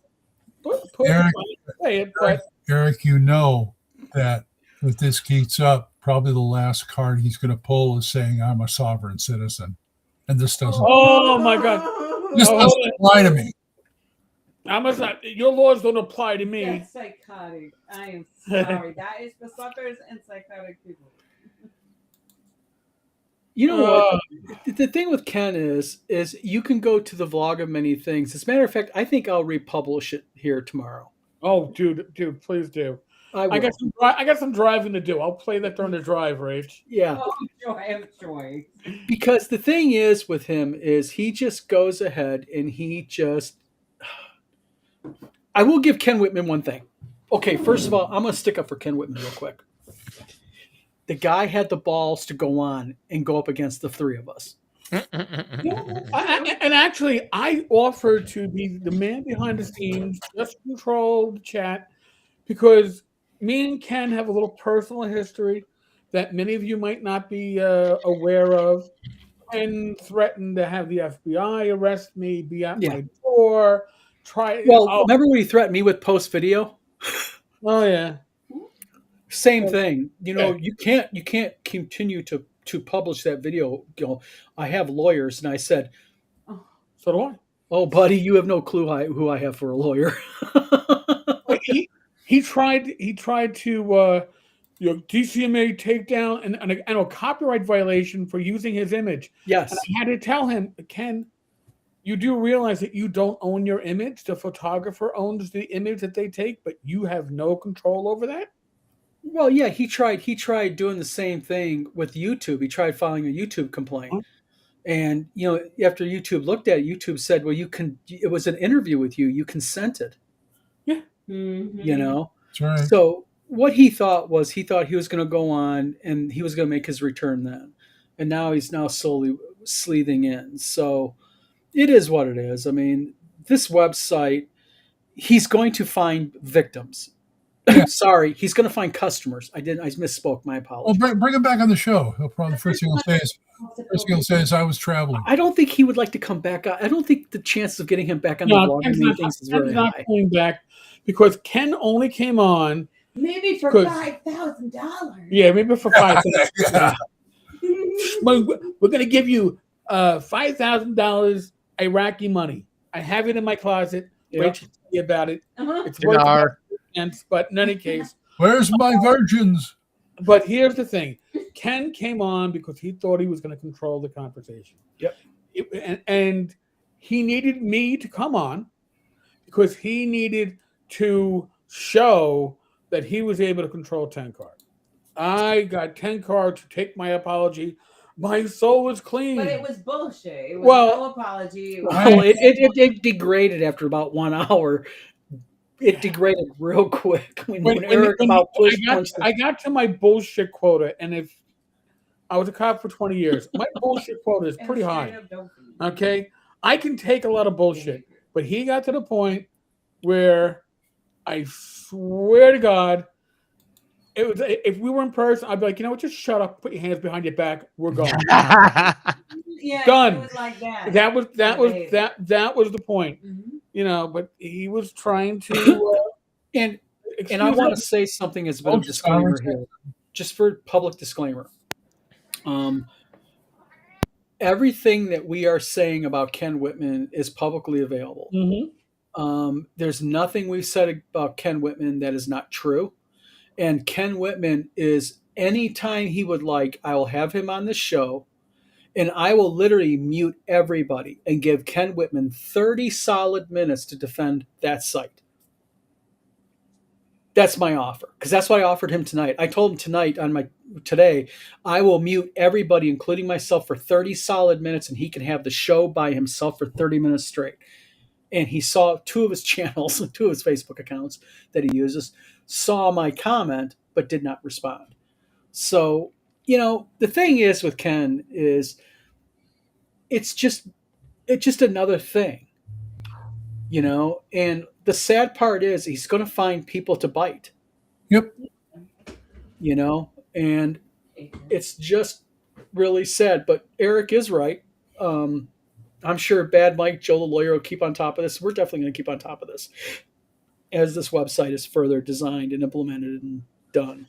B: Eric.
D: Say it, but
B: Eric, you know that if this geeks up, probably the last card he's going to pull is saying, I'm a sovereign citizen. And this doesn't,
D: oh my God,
B: this
D: oh,
B: doesn't apply to me.
D: your laws don't apply to me.
E: That's psychotic. I am sorry. That is for suckers and psychotic people.
A: You know what? The thing with Ken is you can go to the vlog of many things. As a matter of fact, I think I'll republish it here tomorrow.
D: Oh, dude, please do.
A: I
D: I got some driving to do. I'll play that during the drive, Rach.
A: yeah.
E: Oh, joy of joy.
A: Because the thing is with him is he just goes ahead and he just. I will give Ken Whitman one thing. Okay, first of all, I'm going to stick up for Ken Whitman real quick. The guy had the balls to go on and go up against the three of us.
D: And actually, I offered to be the man behind the scenes, just control the chat, because me and Ken have a little personal history that many of you might not be aware of. Ken threatened to have the FBI arrest me, be at
A: Yeah.
D: my door, try.
A: Well,
D: Oh,
A: remember when he threatened me with post video?
D: oh yeah.
A: Same thing.
D: Yeah.
A: You can't continue to publish that video. I have lawyers, and I said,
D: So do I.
A: "Oh, buddy, you have no clue who I have for a lawyer."
D: But he tried to DCMA takedown and a copyright violation for using his image.
A: Yes.
D: And I had to tell him, Ken, you do realize that you don't own your image. The photographer owns the image that they take, but you have no control over that.
A: Well, yeah, he tried doing the same thing with YouTube. He tried filing a YouTube complaint.
D: Mhm.
A: And after YouTube looked at it, YouTube said, "Well, it was an interview with you. You consented."
D: Yeah.
E: Mm-hmm.
B: That's right.
A: So what he thought he was going to go on and he was going to make his return then. And now he's slowly slithing in. So it is what it is. I mean, this website, he's going to find victims.
B: Yeah.
A: Sorry, he's going to find customers. I misspoke. My
B: Well,
A: apologies.
B: bring him back on the show. He'll probably the first thing he'll say is I was traveling.
A: I don't think he would like to come back. I don't think the chances of getting him back on the
D: No,
A: vlog
D: Ken's not,
A: things is
D: Ken's
A: very
D: not
A: high.
D: coming back because Ken only came on.
E: Maybe for
D: 'Cause-
E: $5,000.
D: Yeah, maybe for $5,000.
B: Yeah.
D: We're going to give you $5,000 Iraqi money. I have it in my closet.
A: Yeah.
D: Wait to tell you about it.
E: Uh-huh.
D: It's worth
C: Dinar.
D: $5,000, but in any case.
B: Where's my virgins?
D: But here's the thing: Ken came on because he thought he was going to control the conversation.
A: Yep.
D: And he needed me to come on because he needed to show that he was able to control Tenkar. I got Tenkar to take my apology. My soul was clean.
E: But it was bullshit. It was
D: Well-
E: no apology. It was
A: Well, it degraded after about 1 hour. It degraded real quick when Eric about pushed
D: I got to my bullshit quota, and if I was a cop for 20 years, my bullshit quota is
E: and
D: pretty
E: straight
D: high.
E: up dopey.
D: Okay, I can take a lot of bullshit, but he got to the point where I swear to God, it was if we were in person, I'd be like, you know what, just shut up, put your hands behind your back, we're going.
E: Yeah,
D: Done.
E: It was like that.
D: that was the point,
E: Mhm.
D: But he was trying to.
A: And
D: excuse
A: I want
D: him.
A: to say something as a bit of
B: Oh,
A: disclaimer
B: silence.
A: here, just for public disclaimer. Everything that we are saying about Ken Whitman is publicly available.
D: Mhm.
A: There's nothing we've said about Ken Whitman that is not true. And Ken Whitman is anytime he would like, I will have him on the show and I will literally mute everybody and give Ken Whitman 30 solid minutes to defend that site. That's my offer because that's what I offered him tonight. I told him today, I will mute everybody, including myself, for 30 solid minutes, and he can have the show by himself for 30 minutes straight. And he saw two of his channels, two of his Facebook accounts that he uses, saw my comment, but did not respond. So, the thing is with Ken is it's just another thing, and the sad part is he's going to find people to bite.
B: Yep.
A: And it's just really sad. But Eric is right. I'm sure Bad Mike, Joe the lawyer, will keep on top of this. We're definitely going to keep on top of this as this website is further designed and implemented and done.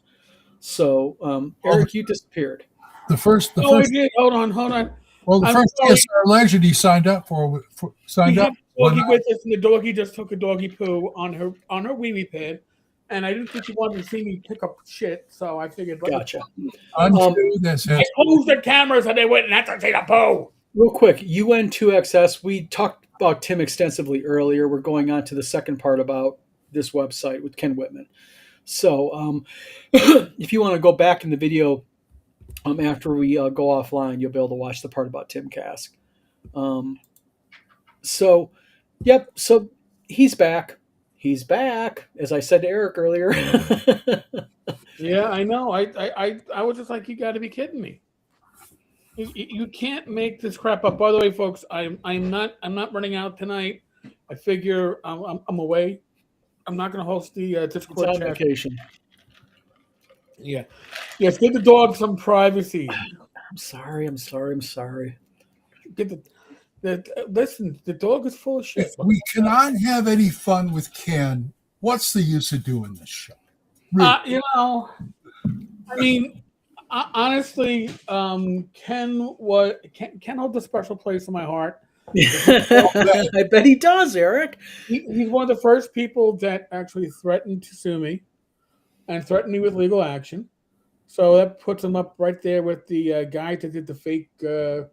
A: So, Eric, you disappeared.
B: The first.
D: I did. Hold on.
B: Well, the
D: I'm
B: first
D: sorry.
B: TSR legend he signed up
D: We
B: signed
D: had
B: up.
D: the doggy with us, and the doggy just took a doggy poo on her wee wee pad, and I didn't think she wanted to see me pick up shit, so I figured.
A: Gotcha.
B: Unto this
D: I
B: has
D: closed the cameras, and they wouldn't have to see the poo.
A: Real quick, UN2XS, we talked about Tim extensively earlier. We're going on to the second part about this website with Ken Whitman. So if you want to go back in the video after we go offline, you'll be able to watch the part about Tim Kask. So he's back. He's back, as I said to Eric earlier.
D: Yeah, I know. I was just like, you got to be kidding me. You can't make this crap up. By the way, folks, I'm not running out tonight. I figure I'm away. I'm not going to host the
A: It's
D: Discord
A: on
D: chat.
A: vacation.
D: Yeah. Yes, give the dog some privacy.
A: I'm sorry. I'm sorry. I'm sorry.
D: Get listen, the dog is full of
B: If
D: shit.
B: we cannot have any fun with Ken, what's the use of doing this show? Really?
D: You know, I mean, honestly, Ken holds a special place in my heart.
A: I bet he does, Eric.
D: He's one of the first people that actually threatened to sue me and threatened me with legal action. So that puts him up right there with the guy that did the fake, the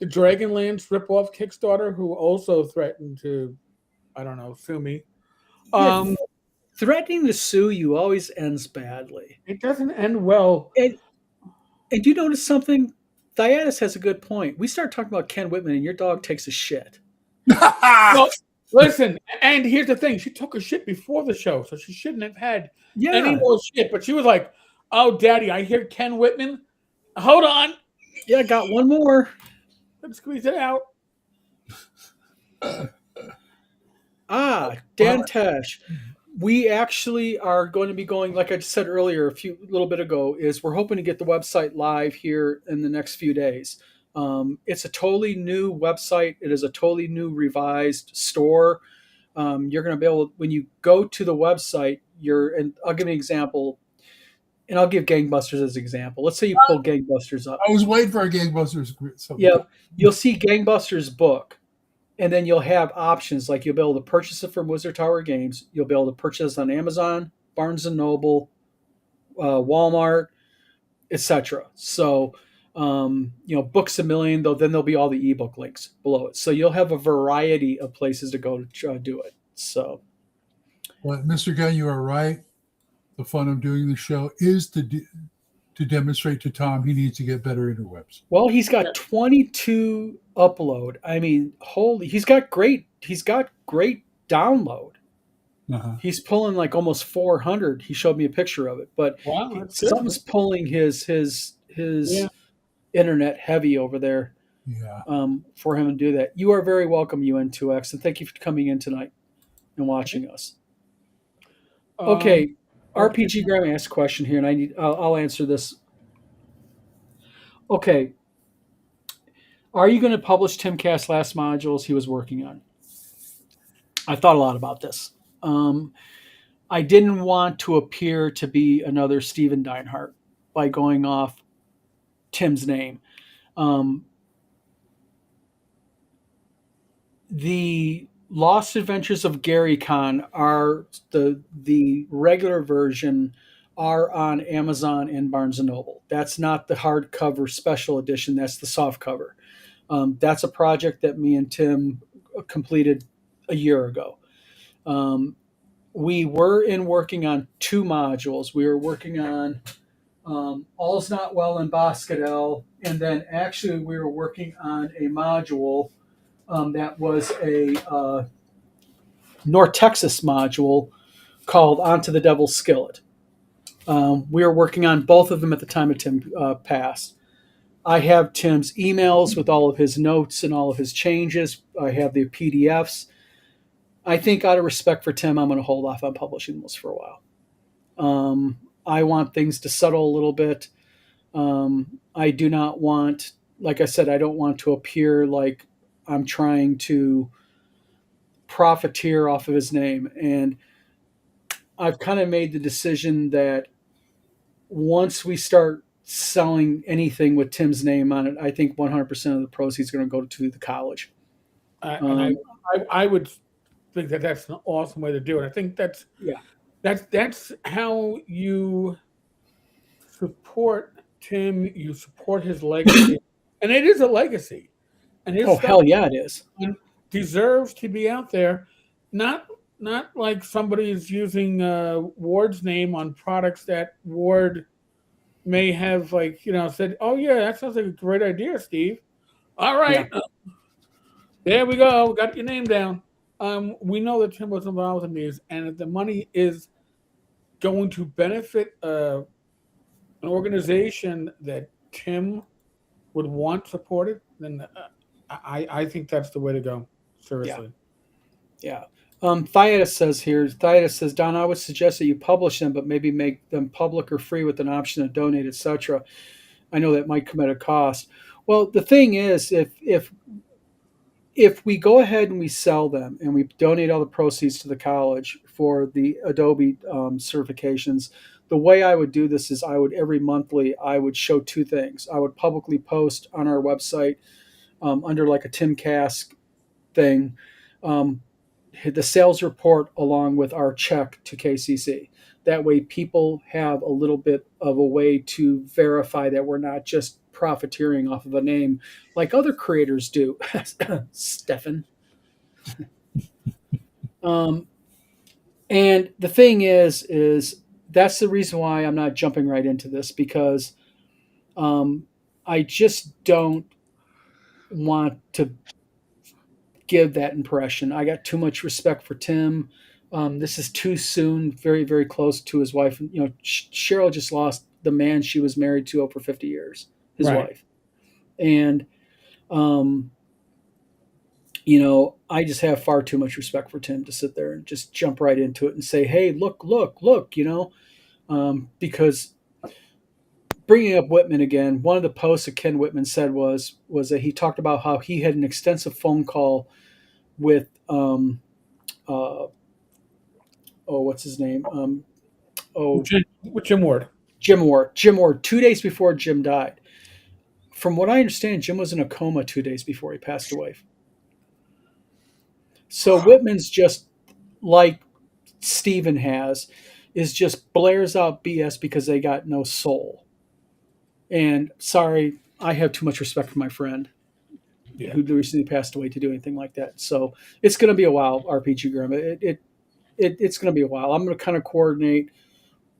D: Dragonlance ripoff Kickstarter, who also threatened to, I don't know, sue me.
A: Yeah,
D: Um,
A: threatening to sue you always ends badly.
D: it doesn't end well.
A: And do you notice something? Diatis has a good point. We start talking about Ken Whitman, and your dog takes a shit.
D: Well, listen, and here's the thing: she took a shit before the show, so she shouldn't have had any
A: Yeah,
D: more shit. But she was like, "Oh, Daddy, I hear Ken Whitman. Hold on,
A: yeah. Got one more.
D: let's squeeze it out."
A: Dan Tesh. We actually are going to be going, like I said earlier, a little bit ago, is we're hoping to get the website live here in the next few days. It's a totally new website. It is a totally new revised store. You're going to be able, when you go to the website, and I'll give an example, and I'll give Gangbusters as an example. Let's say you pull Gangbusters up.
B: I was waiting for a gangbusters.
A: Yeah, you'll see Gangbusters book. And then you'll have options like you'll be able to purchase it from Wizard Tower Games. You'll be able to purchase it on Amazon, Barnes and Noble, Walmart, etc. So, Books a Million. Though then there'll be all the ebook links below it. So you'll have a variety of places to go to do it. So,
B: Well, Mr. Gunn, you are right. The fun of doing the show is to demonstrate to Tom he needs to get better interwebs.
A: well, he's got 22 upload. I mean, he's got great download.
B: Uh-huh.
A: He's pulling like almost 400. He showed me a picture of it, but
D: Wow, that's good.
A: something's pulling his internet heavy over there.
B: Yeah.
A: For him to do that. You are very welcome, UN2X, and thank you for coming in tonight and watching us. Okay, RPG Graham asked a question here, and I'll answer this. Okay, are you going to publish Tim Kask's last modules he was working on? I thought a lot about this. I didn't want to appear to be another Steven Deinhart by going off Tim's name. The Lost Adventures of Gary Con are the regular version are on Amazon and Barnes and Noble. That's not the hardcover special edition. That's the soft cover. That's a project that me and Tim completed a year ago. We were working on two modules. We were working on All's Not Well in Boscadel, and then actually we were working on a module that was a North Texas module called Onto the Devil's Skillet. We were working on both of them at the time of Tim passed. I have Tim's emails with all of his notes and all of his changes. I have the PDFs. I think out of respect for Tim, I'm going to hold off on publishing those for a while. I want things to settle a little bit. I do not want, like I said, I don't want to appear like I'm trying to profiteer off of his name. And I've kind of made the decision that once we start selling anything with Tim's name on it, I think 100% of the proceeds are going to go to the college.
D: I would think that that's an awesome way to do it. I think that's how you support Tim. You support his legacy, and it is a legacy. And his
A: hell yeah, it is.
D: Deserves to be out there, not like somebody is using Ward's name on products that Ward may have said, "Oh yeah, that sounds like a great idea, Steve." All right, there we go. Got your name down. We know that Tim was involved in these, and if the money is going to benefit an organization that Tim would want supported, then I think that's the way to go. Seriously.
A: Yeah. Thyatus says here, Thyatus says, Don, I would suggest that you publish them, but maybe make them public or free with an option to donate, etc. I know that might come at a cost. Well, the thing is, if we go ahead and we sell them and we donate all the proceeds to the college for the Adobe certifications, the way I would do this is I would every monthly I would show two things. I would publicly post on our website under like a Tim Kask thing, um, the sales report along with our check to KCC. That way, people have a little bit of a way to verify that we're not just profiteering off of a name like other creators do. Stefan. Um, and the thing is that's the reason why I'm not jumping right into this because I just don't want to give that impression. I got too much respect for Tim. This is too soon, very, very close to his wife. You know, Cheryl just lost the man she was married to over 50 years, his
D: Right.
A: wife. And, um, you know, I just have far too much respect for Tim to sit there and just jump right into it and say, hey, look, look, look, you know, because bringing up Whitman again, one of the posts that Ken Whitman said was that he talked about how he had an extensive phone call with uh, what's his name? Oh,
D: With Jim Ward.
A: Jim Ward. Jim Ward. 2 days before Jim died. From what I understand, Jim was in a coma 2 days before he passed away. So Whitman's just like Steven has, is just blares out BS because they got no soul. And sorry, I have too much respect for my friend
D: Yeah.
A: who recently passed away to do anything like that. So it's going to be a while, RPG Grim. It's going to be a while. I'm going to kind of coordinate.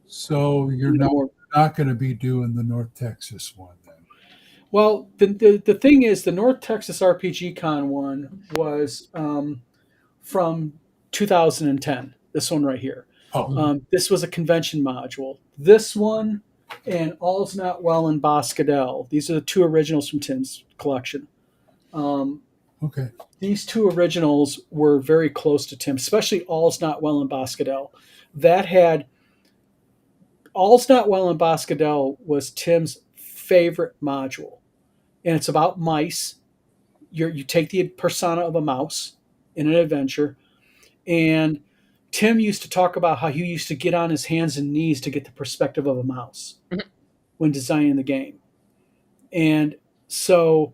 B: So you're not going to be doing the North Texas one then.
A: Well, the thing is, the North Texas RPG Con one was from 2010. This one right here.
B: Oh,
A: This was a convention module. This one and All's Not Well in Boscadell. These are the two originals from Tim's collection.
B: okay.
A: These two originals were very close to Tim, especially All's Not Well in Boscadell. That had All's Not Well in Boscadell was Tim's favorite module, and it's about mice. You take the persona of a mouse in an adventure, and Tim used to talk about how he used to get on his hands and knees to get the perspective of a mouse when designing the game, and so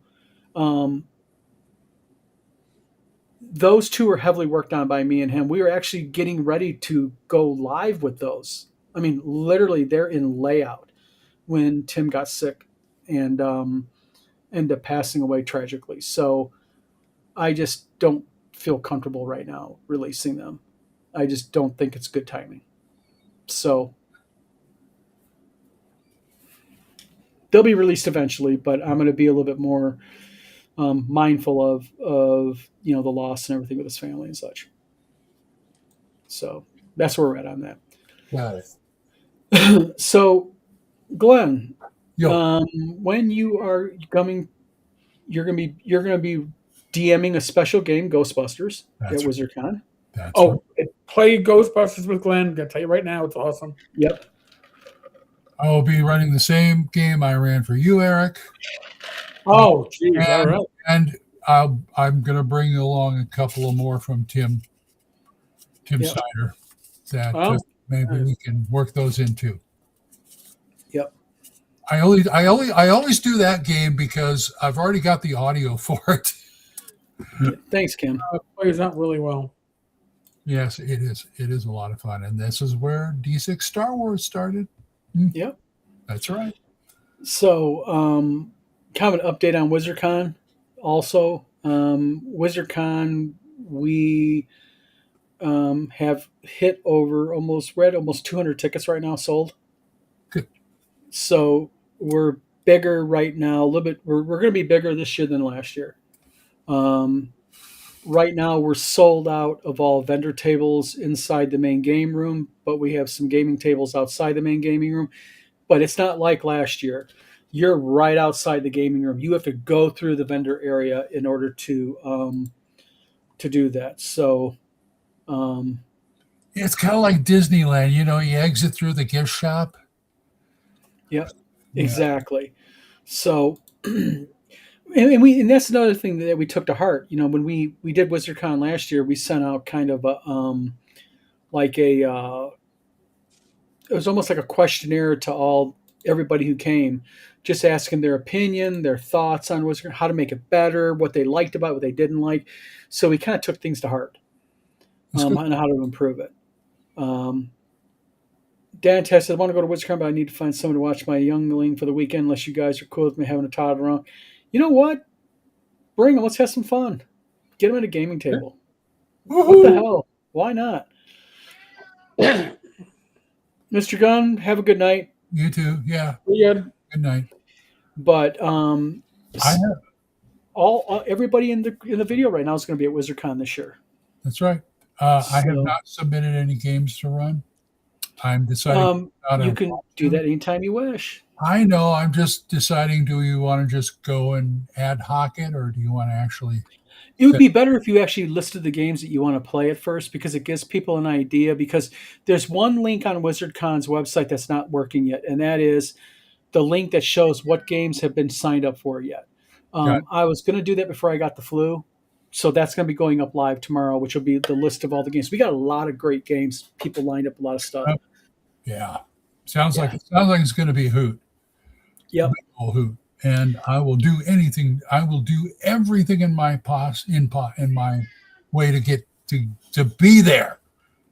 A: those two were heavily worked on by me and him. We were actually getting ready to go live with those. I mean, literally, they're in layout when Tim got sick and ended up passing away tragically. So I just don't feel comfortable right now releasing them. I just don't think it's good timing. So they'll be released eventually, but I'm going to be a little bit more mindful of you know the loss and everything with his family and such. So that's where we're at on that.
B: Got it.
A: So, Glenn,
B: Yo,
A: when you are coming, you're gonna be DMing a special game, Ghostbusters,
B: That's
A: at
B: right.
A: WizardCon.
B: that's
D: Oh, play Ghostbusters with Glenn. I'm gonna tell you right now, it's awesome.
A: Yep.
B: I will be running the same game I ran for you, Eric.
D: Oh, geez, all
B: And,
D: right.
B: and I'm going to bring along a couple of more from Tim
A: Yep.
B: Snyder that
D: Oh,
B: maybe
D: nice.
B: we can work those in too.
A: Yep.
B: I always do that game because I've already got the audio for it.
A: Thanks, Kim.
D: Plays out really well.
B: Yes, it is. It is a lot of fun, and this is where D6 Star Wars started.
A: Yep.
B: That's right.
A: So, kind of an update on WizardCon. Also, WizardCon, we have hit over we're at almost 200 tickets right now sold.
B: Good.
A: So we're bigger right now. A little bit. We're going to be bigger this year than last year. Right now, we're sold out of all vendor tables inside the main game room, but we have some gaming tables outside the main gaming room. But it's not like last year. You're right outside the gaming room. You have to go through the vendor area in order to do that. So Um,
B: It's kind of like Disneyland. You know, you exit through the gift shop.
A: yep,
B: Yeah,
A: exactly. So, and that's another thing that we took to heart. You know, when we did WizardCon last year, we sent out kind of a like a it was almost like a questionnaire to all everybody who came, just asking their opinion, their thoughts on what's how to make it better, what they liked about it, what they didn't like. So we kind of took things to heart
B: it's good.
A: on how to improve it. Um, Dan tested, I want to go to WizardCon, but I need to find someone to watch my youngling for the weekend unless you guys are cool with me having a toddler around. You know what? Bring them. Let's have some fun. Get them at a gaming table. What the hell? Why not? Mr. Gunn, have a good night.
B: You too. Yeah.
D: Good.
B: Good night.
A: But
B: I have.
A: all everybody in the video right now is going to be at WizardCon this year.
B: That's right. I have
A: So,
B: not submitted any games to run. I'm deciding.
A: you can do that anytime you wish.
B: I know. I'm just deciding. Do you want to just go and ad hoc it, or do you want to actually?
A: It would be better if you actually listed the games that you want to play at first because it gives people an idea. Because there's one link on WizardCon's website that's not working yet, and that is the link that shows what games have been signed up for yet.
B: Got
A: I was going to do that before I got the flu. So that's going to be going up live tomorrow, which will be the list of all the games. We got a lot of great games. People lined up a lot of stuff.
B: Oh, yeah. Sounds like it's going to be a hoot.
A: Yep.
B: A hoot. And I will do anything. I will do everything in my in my way to get to be there,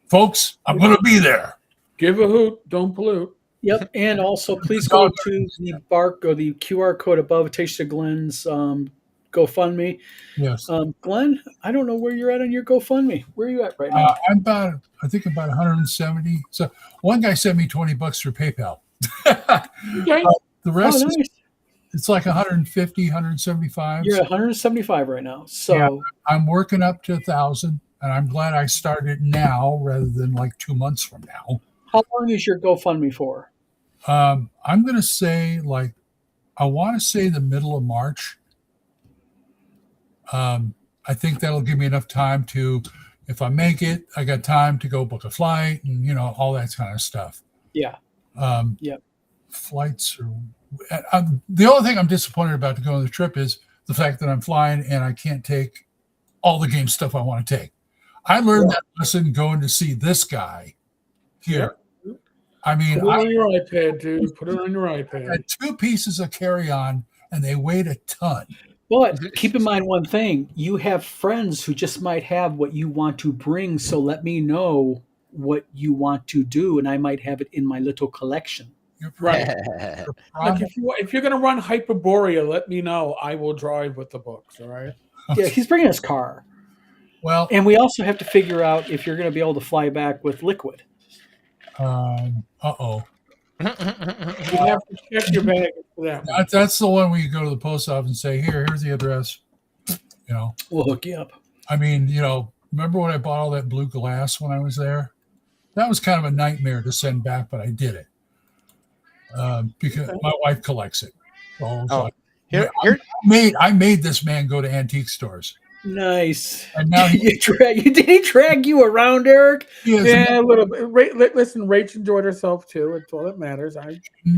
B: folks. I'm going to be there.
D: Give a hoot, don't pollute.
A: Yep. And also, please go to the bark or the QR code above. It takes you to Glenn's GoFundMe.
B: Yes.
A: Glenn, I don't know where you're at on your GoFundMe. Where are you at right now?
B: I'm I think about 170. So one guy sent me $20 through PayPal.
D: Okay.
B: The rest,
A: nice.
B: it's like 150, 175.
A: You're at 175 right now. So
B: yeah, I'm working up to 1,000, and I'm glad I started now rather than like 2 months from now.
A: How long is your GoFundMe for?
B: I'm going to say I want to say the middle of March. I think that'll give me enough time to, if I make it, I got time to go book a flight and, all that kind of stuff.
A: Yeah.
B: Flights are, the only thing I'm disappointed about to go on the trip is the fact that I'm flying and I can't take all the game stuff I want to take. I learned that lesson going to see this guy here.
D: Yep.
B: I mean,
D: Put it on your iPad, dude. Put it on your iPad.
B: I had 2 pieces of carry-on and they weighed a ton.
A: But keep in mind one thing. You have friends who just might have what you want to bring. So let me know what you want to do, and I might have it in my little collection.
B: You're
D: Right.
B: probably,
D: Like if you're gonna run Hyperborea, let me know. I will drive with the books. All right.
A: Yeah, he's bringing his car.
B: well,
A: And we also have to figure out if you're going to be able to fly back with liquid.
B: uh-oh.
D: You have to check your bag for that.
B: That's the one where you go to the post office and say, here's the address.
A: We'll hook you up.
B: I mean, remember when I bought all that blue glass when I was there? That was kind of a nightmare to send back, but I did it because my wife collects it. So I made this man go to antique stores.
A: Nice.
B: And now
A: did he drag you around, Eric?
D: Yeah, a little bit. Listen, Rach enjoyed herself too. It's all that matters.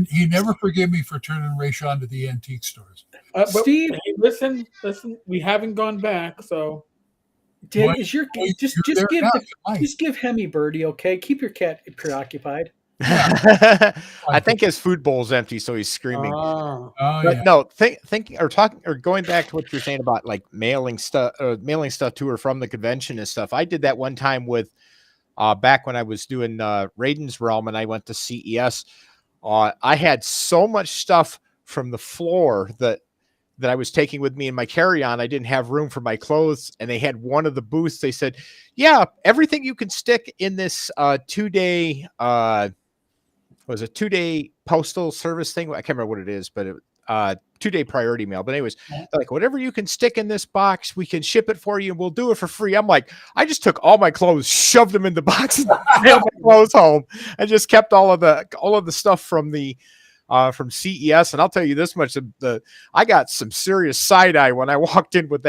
B: He never forgave me for turning Rach on to the antique stores.
A: Steve,
D: hey, listen. We haven't gone back, so.
A: Just give Hemi Birdie, okay? Keep your cat preoccupied.
C: I think his food bowl's empty, so he's screaming. No, thinking or talking or going back to what you're saying about like mailing stuff to or from the convention and stuff. I did that one time with back when I was doing Raiden's Realm and I went to CES. I had so much stuff from the floor that I was taking with me in my carry-on. I didn't have room for my clothes, and they had one of the booths. They said, "Yeah, everything you can stick in this 2-day." Was a 2-day postal service thing. I can't remember what it is, but it 2-day priority mail. But anyways, like whatever you can stick in this box, we can ship it for you and we'll do it for free. I'm like, I just took all my clothes, shoved them in the box, and mailed my clothes home, and just kept all of the stuff from the from CES. And I'll tell you this much: I got some serious side eye when I walked in with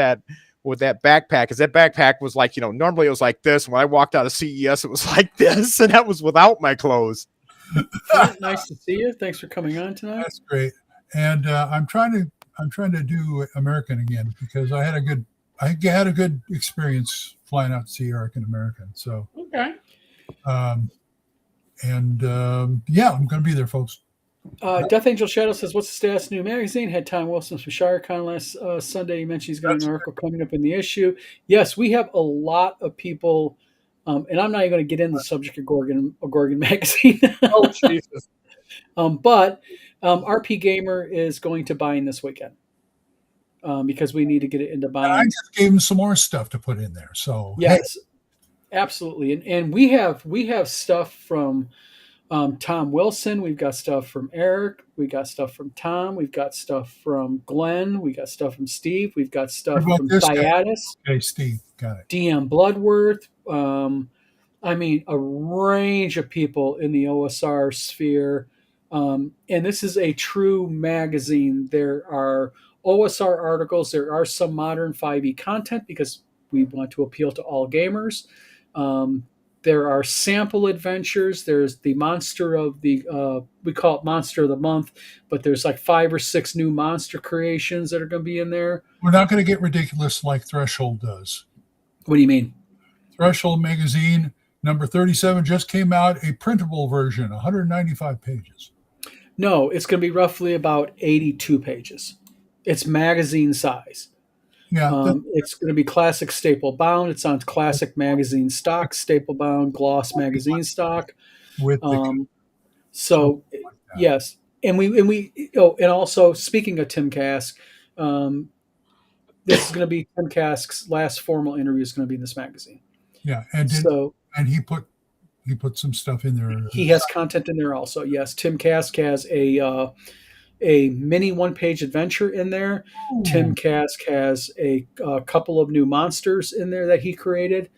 C: with that backpack, because that backpack was like, normally it was like this. When I walked out of CES, it was like this, and that was without my clothes.
A: Flint, nice to see you. Thanks for coming on tonight.
B: That's great. And I'm trying to do American again because I had a good experience flying out to see American. So
D: Okay.
B: yeah, I'm going to be there, folks.
A: Death Angel Shadow says, "What's the status of the new magazine?" Had Tom Wilson from ShireCon last Sunday. He mentioned he's got an article coming up in the issue. Yes, we have a lot of people, and I'm not even going to get into the subject of Gorgon magazine.
D: Oh, Jesus.
A: But RP Gamer is going to buy in this weekend because we need to get it into buying.
B: And I just gave him some more stuff to put in there. So
A: yes, absolutely, and we have stuff from. Tom Wilson, we've got stuff from Eric, we got stuff from Tom, we've got stuff from Glenn, we got stuff from Steve, we've got stuff from Diatus,
B: okay, Steve, got it.
A: DM Bloodworth. I mean, a range of people in the OSR sphere. And this is a true magazine. There are OSR articles, there are some modern 5e content because we want to appeal to all gamers. There are sample adventures. There's the monster of the, we call it Monster of the Month, but there's like 5 or 6 new monster creations that are going to be in there.
B: We're not going to get ridiculous like Threshold does.
A: What do you mean?
B: Threshold magazine number 37 just came out, a printable version, 195 pages.
A: No, it's going to be roughly about 82 pages. It's magazine size.
B: Yeah,
A: it's going to be classic staple bound. It's on classic magazine stock, staple bound, gloss magazine stock.
B: With
A: so like yes, and and also speaking of Tim Kask, this is going to be Tim Kask's last formal interview. Is going to be in this magazine.
B: Yeah, and he put some stuff in there.
A: He has content in there also. Yes, Tim Kask has a mini one-page adventure in there. Ooh. Tim Kask has a couple of new monsters in there that he created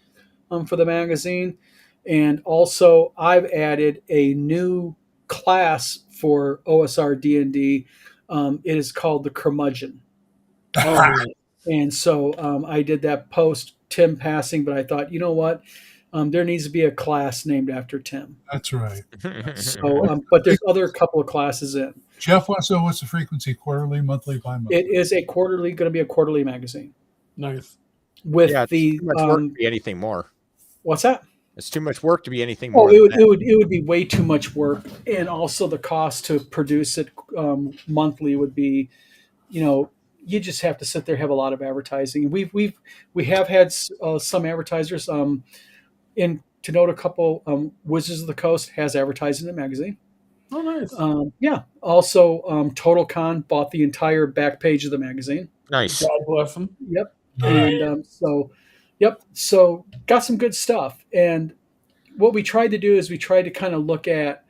A: for the magazine. And also I've added a new class for OSR D&D. It is called the Curmudgeon. And so I did that post Tim passing, but I thought, you know what? There needs to be a class named after Tim.
B: That's right.
A: So, but there's other couple of classes in.
B: Jeff wants to know what's the frequency: quarterly, monthly, bi-monthly?
A: It is going to be a quarterly magazine.
D: Nice.
A: With
C: it's too much work to be anything more.
A: What's that?
C: It's too much work to be anything more.
A: It would be way too much work, and also the cost to produce it monthly would be, you just have to sit there, have a lot of advertising. We have had some advertisers. To note a couple, Wizards of the Coast has advertising in the magazine.
D: Oh, nice.
A: Yeah. Also, Total Con bought the entire back page of the magazine.
C: Nice.
D: God bless them.
A: Yep. And so got some good stuff. And what we tried to do is we tried to kind of look at,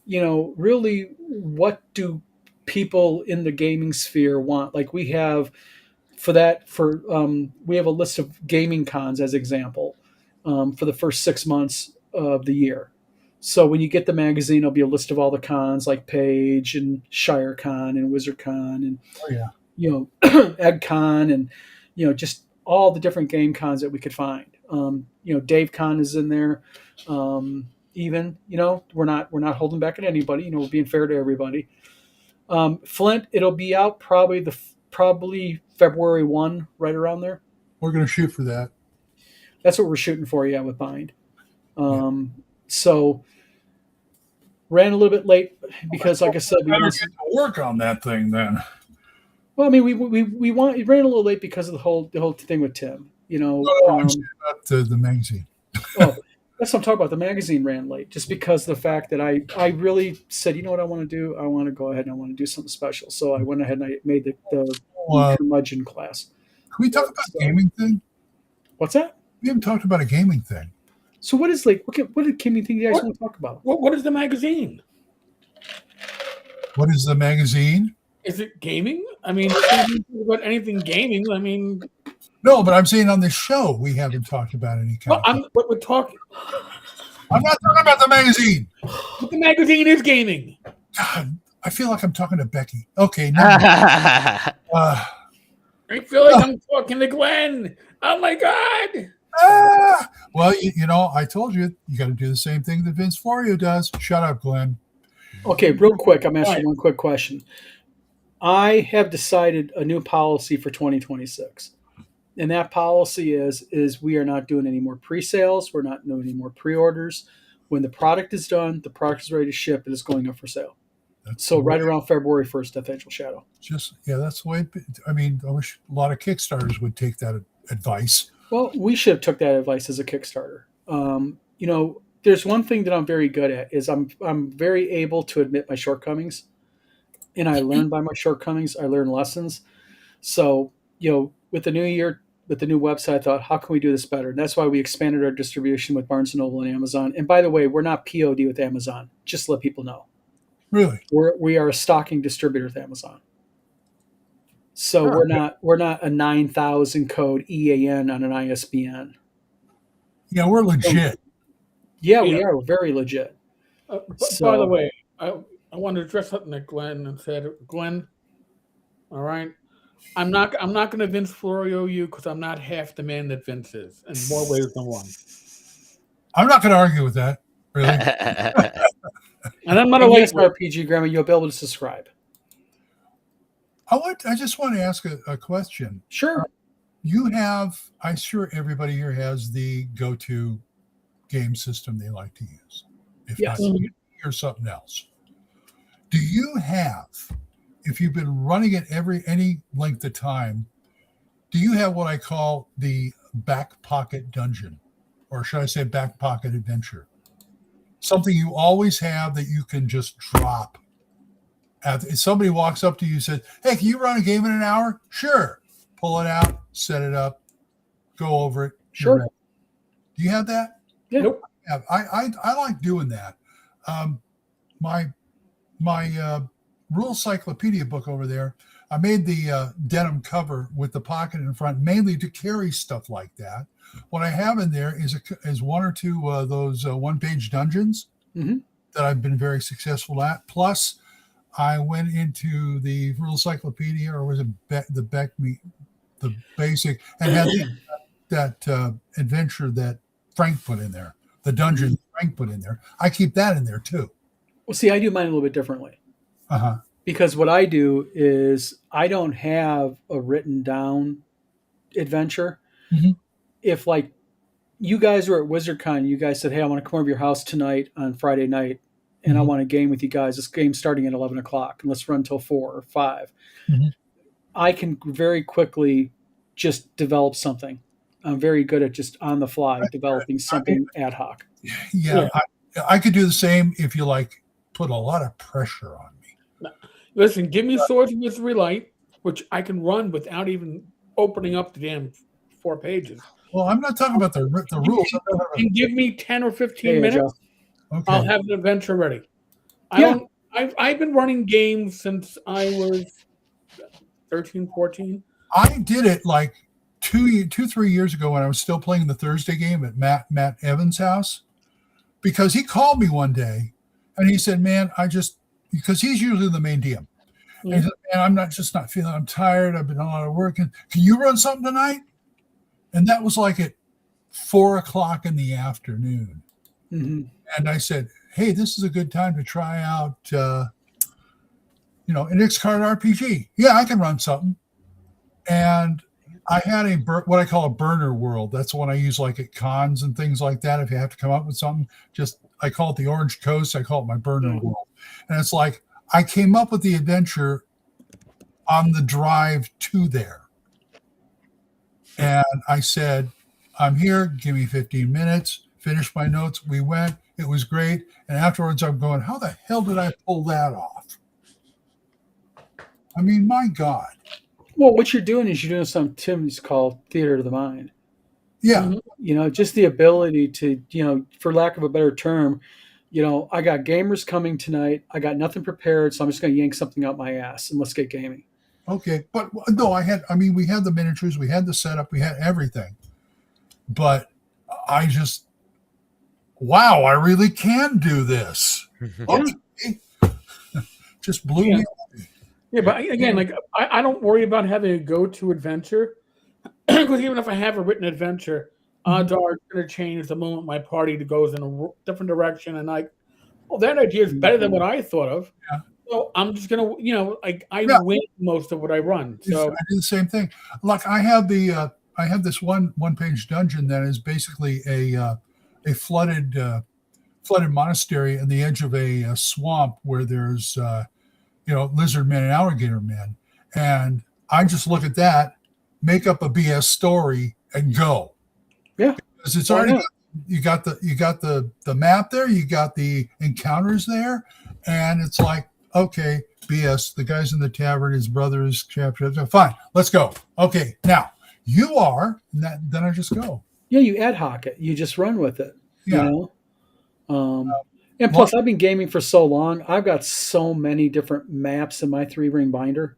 A: really what do people in the gaming sphere want? Like we have we have a list of gaming cons as example. For the first 6 months of the year. So when you get the magazine, it'll be a list of all the cons like Page and ShireCon and WizardCon and, EggCon and, just all the different game cons that we could find. Dave Con is in there. Even, we're not holding back at anybody, we're being fair to everybody. Flint, it'll be out probably February 1, right around there.
B: We're going to shoot for that.
A: That's what we're shooting for, with Bind. So ran a little bit late because, like I said, we
B: better get to work on that thing then.
A: Well, I mean, we ran a little late because of the whole thing with Tim.
B: I'm saying about the magazine.
A: Oh, that's what I'm talking about. The magazine ran late just because of the fact that I really said, you know what I want to do? I want to go ahead and I want to do something special. So I went ahead and I made the curmudgeon class.
B: Can we talk about gaming thing?
A: What's that?
B: We haven't talked about a gaming thing.
A: So what is what gaming thing you guys want to talk about?
D: What is the magazine?
B: What is the magazine?
D: Is it gaming? I mean, about anything gaming. I mean,
B: no, but I'm saying on this show we haven't talked about any kind.
D: We're talking.
B: I'm not talking about the magazine.
D: But the magazine is gaming.
B: God, I feel like I'm talking to Becky. Okay, no.
D: I feel like I'm talking to Glenn. Oh my god!
B: Well, you know, I told you got to do the same thing that Vince Florio does. Shut up, Glenn.
A: Okay, real quick, I'm asking
D: Right.
A: one quick question. I have decided a new policy for 2026. And that policy is we are not doing any more pre-sales, we're not doing any more pre-orders. When the product is done, the product is ready to ship, it is going up for sale.
B: That's
A: So
B: the way-
A: right around February 1st, Death Angel Shadow.
B: just that's the way. I mean, I wish a lot of Kickstarters would take that advice.
A: Well, we should have took that advice as a Kickstarter. You know, there's one thing that I'm very good at is I'm very able to admit my shortcomings, and I learn by my shortcomings. I learn lessons. So you know, with the new year, with the new website, I thought, how can we do this better? And that's why we expanded our distribution with Barnes and Noble and Amazon. And by the way, we're not POD with Amazon. Just to let people know,
B: Really?
A: we are a stocking distributor with Amazon. So we're not a 9,000 code EAN on an ISBN.
B: Yeah, we're legit.
A: Yeah, we
D: Yeah.
A: are. We're very legit.
D: By the way, I want to address something that Glenn and said. Glenn, all right, I'm not going to Vince Florio you because I'm not half the man that Vince is in more ways than one.
B: I'm not going to argue with that. Really.
D: And I'm not a
A: And yes,
D: lightweight.
A: RPG Grammar, you'll be able to subscribe.
B: I just want to ask a question.
A: Sure.
B: You have, I'm sure everybody here has the go-to game system they like to use. If
A: Yes.
B: not, or something else. Do you have, if you've been running it any length of time, do you have what I call the back pocket dungeon, or should I say back pocket adventure? Something you always have that you can just drop. If somebody walks up to you and says, "Hey, can you run a game in an hour?" Sure. Pull it out, set it up, go over it.
A: Sure.
B: You're ready. Do you have that?
A: Yeah.
D: Nope.
B: Yeah, I like doing that. My rule cyclopedia book over there, I made the denim cover with the pocket in front, mainly to carry stuff like that. What I have in there is one or two those one-page dungeons
A: Mhm.
B: that I've been very successful at. Plus, I went into the rule cyclopedia, or was it the basic, and had that adventure that Frank put in there, the dungeon Frank put in there. I keep that in there too.
A: Well, see, I do mine a little bit differently
B: Uh-huh.
A: because what I do is I don't have a written down adventure.
B: Mhm.
A: If like you guys were at WizardCon, you guys said, "Hey, I want to come over to your house tonight on Friday night, and I
B: Mhm.
A: want a game with you guys. This game's starting at 11 o'clock, and let's run till 4 or 5."
B: Mhm.
A: I can very quickly just develop something. I'm very good at just on the fly developing something ad hoc.
B: Yeah, I could do the same if you like put a lot of pressure on me.
D: Listen, give me Swords of Mystery Light, which I can run without even opening up the damn 4 pages.
B: Well, I'm not talking about the rules. I'm talking about-
D: And give me 10 or 15
A: Hey,
D: minutes,
A: Joe.
B: okay.
D: I'll have an adventure ready.
A: Yeah.
D: I've been running games since I was 13, 14.
B: I did it like 3 years ago when I was still playing the Thursday game at Matt Evans' house, because he called me one day and he said, "Man, because he's usually the main DM. And he said, "Man, I'm not feeling. I'm tired. I've been a lot of work. And can you run something tonight?" And that was like at 4 o'clock in the afternoon.
A: Hmm.
B: And I said, "Hey, this is a good time to try out, an X-Card RPG. Yeah, I can run something." And I had what I call a burner world. That's the one I use like at cons and things like that. If you have to come up with something, I call it the Orange Coast. I call it my burner world. And it's like I came up with the adventure on the drive to there. And I said, "I'm here. Give me 15 minutes. Finish my notes." We went. It was great. And afterwards, I'm going, how the hell did I pull that off? I mean, my God.
A: Well, what you're doing is you're doing something Tim's called theater of the mind.
B: Yeah.
D: Mhm.
A: You know, just the ability to, for lack of a better term, I got gamers coming tonight. I got nothing prepared, so I'm just going to yank something out my ass and let's get gaming.
B: Okay. But no, we had the miniatures, we had the setup, we had everything. But wow, I really can do this. Okay. Just blew me away.
D: Yeah, but again, like I don't worry about having a go-to adventure because even if I have a written adventure, odds are it's going to change the moment my party goes in a different direction, and like, well, that idea is better than what I thought of.
B: Yeah.
D: So I'm just gonna, like I
B: Yeah.
D: win most of what I run. So
B: I do the same thing. Like I have I have this one-page dungeon that is basically a flooded monastery on the edge of a swamp where there's lizard men and alligator men, and I just look at that, make up a BS story, and go.
A: Yeah,
B: because it's
A: why
B: already
A: not?
B: you got the map there, you got the encounters there, and it's like, okay, BS. The guy's in the tavern, his brother is captured. Fine, let's go. Okay, now you are. Then I just go.
A: Yeah, you ad hoc it. You just run with it.
B: Yeah.
A: You know. And plus, I've been gaming for so long. I've got so many different maps in my 3-ring binder.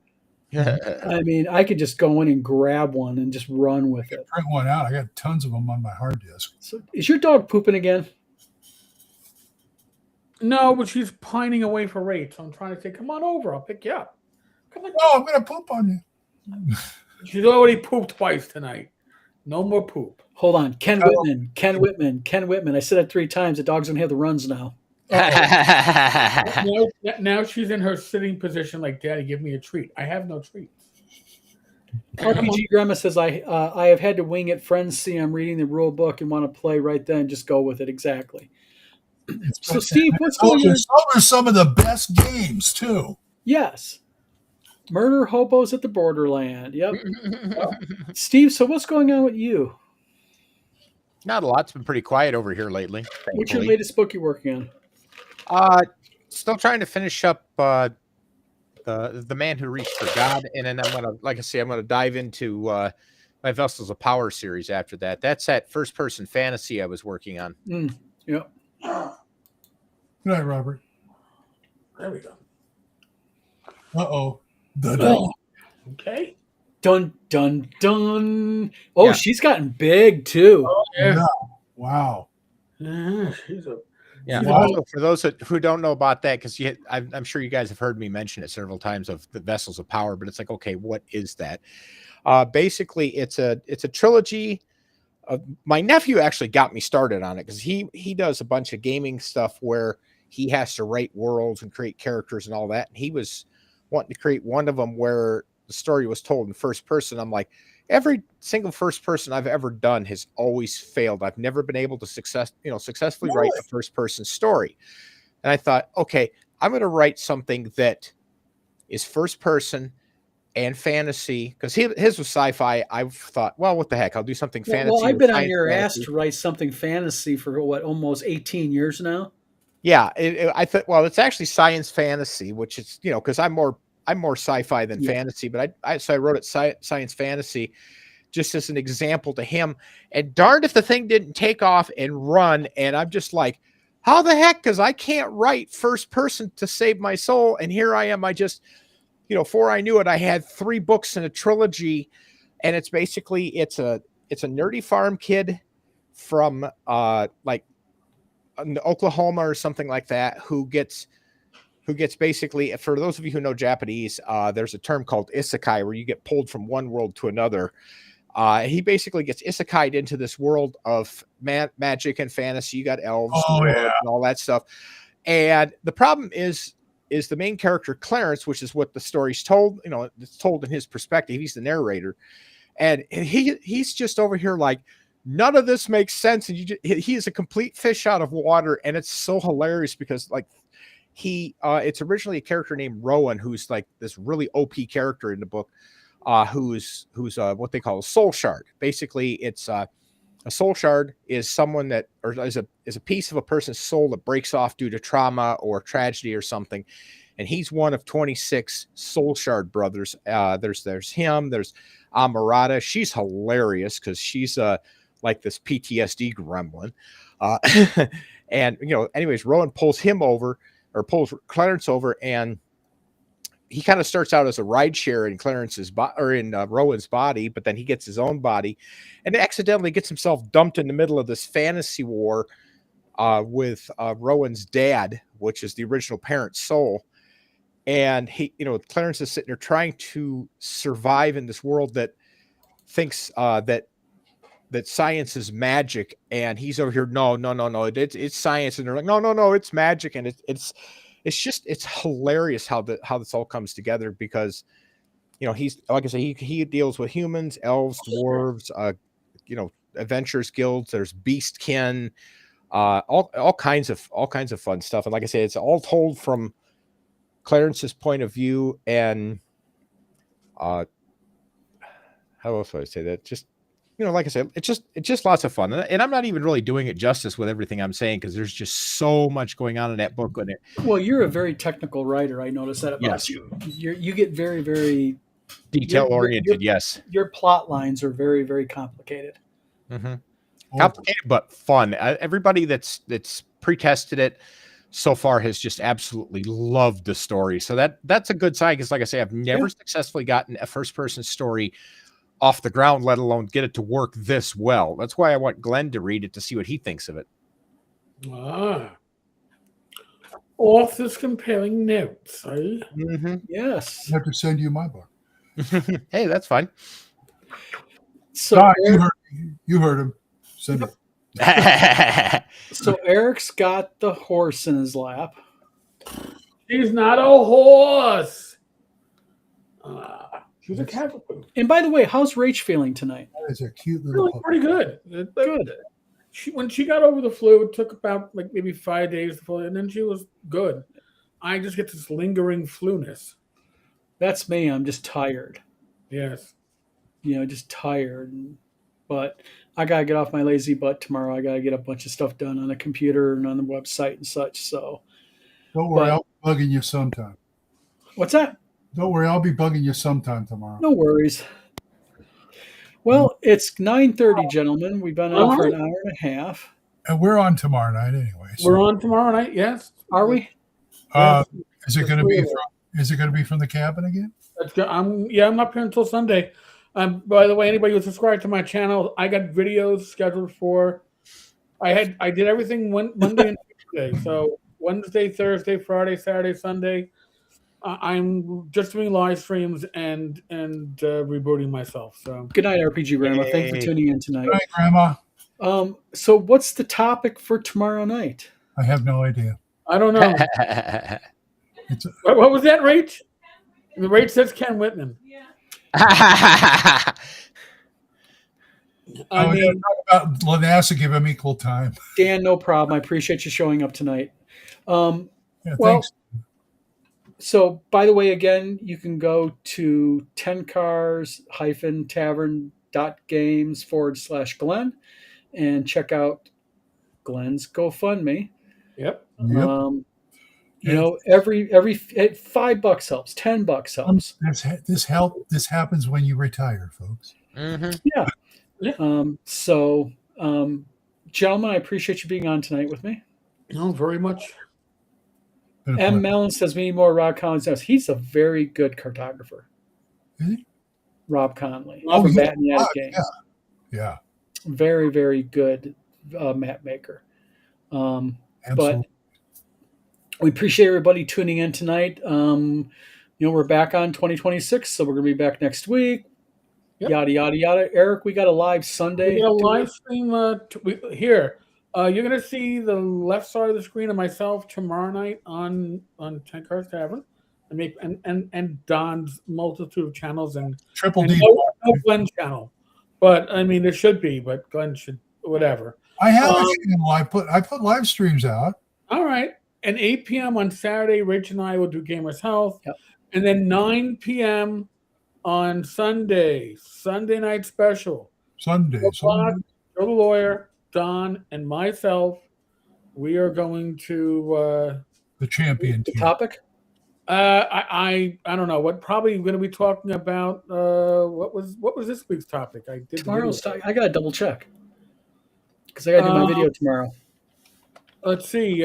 A: I mean, I could just go in and grab one and just run with it.
B: Print one out. I got tons of them on my hard disk.
A: So, is your dog pooping again?
D: no, but she's pining away for rape. So I'm trying to say, come on over, I'll pick you up. Come on.
B: Oh, I'm gonna poop on you.
D: She's already pooped twice tonight. No more poop.
A: Hold on, Ken Whitman, Ken Whitman, Ken Whitman. I said it 3 times. The dog's gonna have the runs now.
D: Now she's in her sitting position, like, Daddy, give me a treat. I have no treat.
A: RPG Grandma says, I have had to wing it. Friends see I'm reading the rule book and want to play right then. Just go with it. Exactly. So, Steve, what's going on?
B: Those are some of the best games too.
A: Yes. Murder hobos at the borderland. Yep. Steve, so what's going on with you?
C: Not a lot. It's been pretty quiet over here lately.
A: What's your
C: thankfully.
A: latest book you're working
C: Uh, still trying to finish up the Man Who Reached for God, and then I'm gonna, like I say, I'm gonna dive into my Vessels of Power series after that. That's that first person fantasy I was working on.
A: Yep.
B: Good night, Robert.
D: There we go.
B: Uh-oh. The
D: Okay.
A: Dun, dun, dun. Oh,
C: Yeah.
A: she's gotten big, too.
D: Oh, yeah.
B: Wow.
D: Yeah, she's a
C: Yeah.
B: Wow.
C: Also, for those who don't know about that, because I'm sure you guys have heard me mention it several times of the Vessels of Power, but it's like, okay, what is that? Basically, it's a trilogy. My nephew actually got me started on it because he does a bunch of gaming stuff where he has to write worlds and create characters and all that. And he was wanting to create one of them where the story was told in first person. I'm like, every single first person I've ever done has always failed. I've never been able to successfully write a first person story. And I thought, okay, I'm going to write something that is first person and fantasy, because his was sci-fi. I thought, well, what the heck? I'll do something fantasy.
A: Well, I've been on
C: science
A: your
C: fantasy.
A: ass to write something fantasy for almost 18 years now.
C: Yeah, I thought, well, it's actually science fantasy, which is, because I'm more sci-fi than fantasy, but so I wrote it science fantasy just as an example to him. And darned if the thing didn't take off and run. And I'm just like, how the heck? Because I can't write first person to save my soul. And here I am. I just, before I knew it, I had 3 books in a trilogy, and it's basically it's a nerdy farm kid from like Oklahoma or something like that who gets basically, for those of you who know Japanese, there's a term called isekai where you get pulled from one world to another. He basically gets isekai'd into this world of magic and fantasy. You got elves and all that stuff. And the problem is the main character Clarence, which is what the story's told. It's told in his perspective. He's the narrator, and he's just over here like, none of this makes sense, and he is a complete fish out of water, and it's so hilarious because like it's originally a character named Rowan, who's like this really OP character in the book, who's what they call a soul shard. Basically, it's a soul shard is someone that, or is a piece of a person's soul that breaks off due to trauma or tragedy or something. And he's one of 26 soul shard brothers. There's him. There's Amarada. She's hilarious because she's like this PTSD gremlin. And anyways, Rowan pulls Clarence over, and he kind of starts out as a rideshare in Rowan's body, but then he gets his own body and accidentally gets himself dumped in the middle of this fantasy war with Rowan's dad, which is the original parent's soul. and he, Clarence is sitting there trying to survive in this world that thinks that science is magic, and he's over here, no, it's science, and they're like, no, it's magic, and it's hilarious how this all comes together, because he's, like I say, he deals with humans, elves, dwarves, adventurers guilds, there's beastkin, all kinds of fun stuff, and like I say, it's all told from Clarence's point of view, and how else would I say that? Just, like I said, it's just lots of fun, and I'm not even really doing it justice with everything I'm saying, because there's just so much going on in that book.
A: Well, you're a very technical writer. I noticed that about you. You get very, very
C: detail oriented. Yes,
A: your plot lines are very, very complicated.
C: Mm-hmm. Complicated but fun. Everybody that's pre-tested it so far has just absolutely loved the story. So that's a good sign, because, like I say, I've never successfully gotten a first-person story off the ground, let alone get it to work this well. That's why I want Glenn to read it to see what he thinks of it.
D: Authors comparing notes, eh?
C: Mm-hmm.
A: Yes.
B: I have to send you my book.
C: Hey, that's fine.
A: So
B: Don, you heard him. Send
C: it.
A: So Eric's got the horse in his lap.
D: She's not a horse. She's a cockapoo.
A: And by the way, how's Rach feeling tonight?
B: That is a cute little
D: Really pretty good.
A: Good.
D: When she got over the flu, it took about maybe 5 days to fully, and then she was good. I just get this lingering flu-ness.
A: That's me. I'm just tired.
D: Yes.
A: Just tired. But I got to get off my lazy butt tomorrow. I got to get a bunch of stuff done on the computer and on the website and such. So
B: don't worry, I'll be bugging you sometime.
A: What's that?
B: Don't worry, I'll be bugging you sometime tomorrow.
A: No worries. Well, it's 9:30, gentlemen. We've been on for an hour and a half.
B: And we're on tomorrow night anyway.
D: So. We're on tomorrow night, yes.
A: Are we?
B: Is it going to be from the cabin again?
D: I'm up here until Sunday. By the way, anybody who's subscribed to my channel, I got videos scheduled for. I did everything Monday and Tuesday. So Wednesday, Thursday, Friday, Saturday, Sunday. I'm just doing live streams and rebooting myself. So
A: good night, RPG Grandma. Thanks for tuning in tonight.
B: Good night, Grandma.
A: So what's the topic for tomorrow night?
B: I have no idea.
D: I don't know. What was that, Rach? The Rach says Ken Whitman.
E: Yeah.
B: I mean, talk about Lanassa, give him equal time.
A: Dan, no problem. I appreciate you showing up tonight.
B: Thanks.
A: So, by the way, again, you can go to 10cars-tavern.games/Glenn and check out Glenn's GoFundMe.
D: Yep.
A: Every $5 helps, $10 helps.
B: This happens when you retire, folks.
C: Mm-hmm.
A: Yeah. Gentlemen, I appreciate you being on tonight with me.
D: No, very much.
A: M. Mellon says we need more Rob Conley. He's a very good cartographer.
B: Is he?
A: Rob Conley.
B: Yeah.
A: Very, very good map maker. But we appreciate everybody tuning in tonight. We're back on 2026, so we're going to be back next week. Yep. Yada, yada, yada. Eric, we got a live Sunday.
D: We got a live stream here. You're going to see the left side of the screen of myself tomorrow night on 10 Cars Tavern, and Don's multitude of channels and
B: Triple D.
D: No Glenn channel, but I mean there should be, but Glenn should whatever.
B: I have a channel. I put live streams out.
D: All right, and 8 p.m. on Saturday, Rich and I will do Gamers Health, and then 9 p.m. on Sunday night special.
B: Sunday.
D: Joe the lawyer. Don and myself, we are going to
B: the champion
A: team. Topic.
D: I don't know what. Probably going to be talking about what was this week's topic?
A: Tomorrow's topic. I got to double check because I got to do my video tomorrow.
D: Let's see.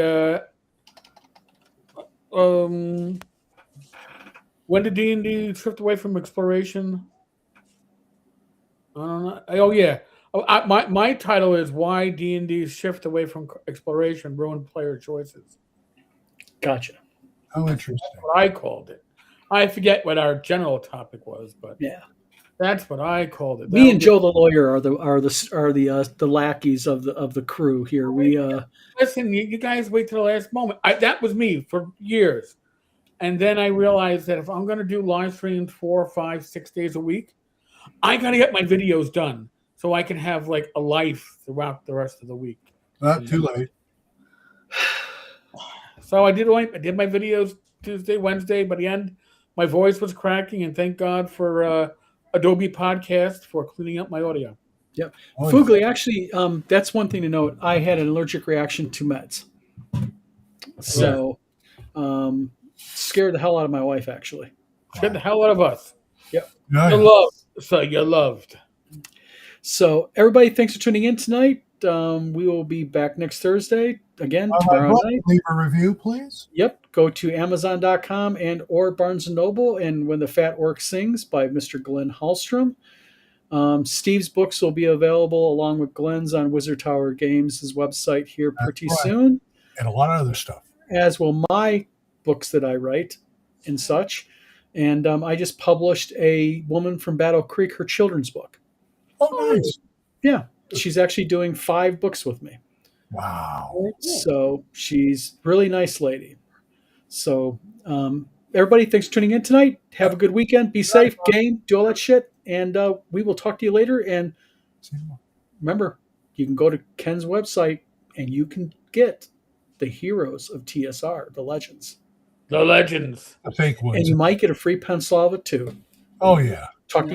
D: When did D&D drift away from exploration? I don't know. Oh yeah. My title is Why D&D's Shift Away from Exploration Ruined Player Choices.
A: Gotcha.
B: Oh, interesting.
D: What I called it. I forget what our general topic was, but
A: Yeah.
D: that's what I called it.
A: Me and Joe the lawyer are the lackeys of the crew here. We
D: Listen, you guys wait till the last moment. That was me for years. And then I realized that if I'm going to do live streams 4, 5, 6 days a week, I got to get my videos done so I can have like a life throughout the rest of the week.
B: Not too late.
D: So I did my videos Tuesday, Wednesday. By the end, my voice was cracking, and thank God for Adobe Podcast for cleaning up my audio.
A: Yep.
B: Oh,
A: Fugly, actually, that's one thing to note. I had an allergic reaction to meds. So scared the hell out of my wife, actually.
D: Scared the hell out of us.
B: Nice.
D: You're loved. So you're loved.
A: So everybody, thanks for tuning in tonight. We will be back next Thursday again
B: All right,
A: tomorrow
B: well,
A: night.
B: leave a review, please.
A: Yep. Go to Amazon.com and or Barnes & Noble and When the Fat Orc Sings by Mr. Glenn Hallstrom. Steve's books will be available along with Glenn's on Wizard Tower Games' website here pretty
B: right.
A: soon,
B: And a lot of other stuff.
A: as will my books that I write and such. And I just published a Woman from Battle Creek, her children's book.
B: Oh, nice.
A: Yeah. She's actually doing 5 books with me.
B: Wow.
A: So she's a really nice lady. So everybody, thanks for tuning in tonight. Have a good weekend. Be safe, game, do all that shit. And we will talk to you later. And remember, you can go to Ken's website and you can get the heroes of TSR, the legends.
D: The legends.
B: The fake ones.
A: And you might get a free pencil of it too.
B: Oh, yeah.
A: Talk to you guys.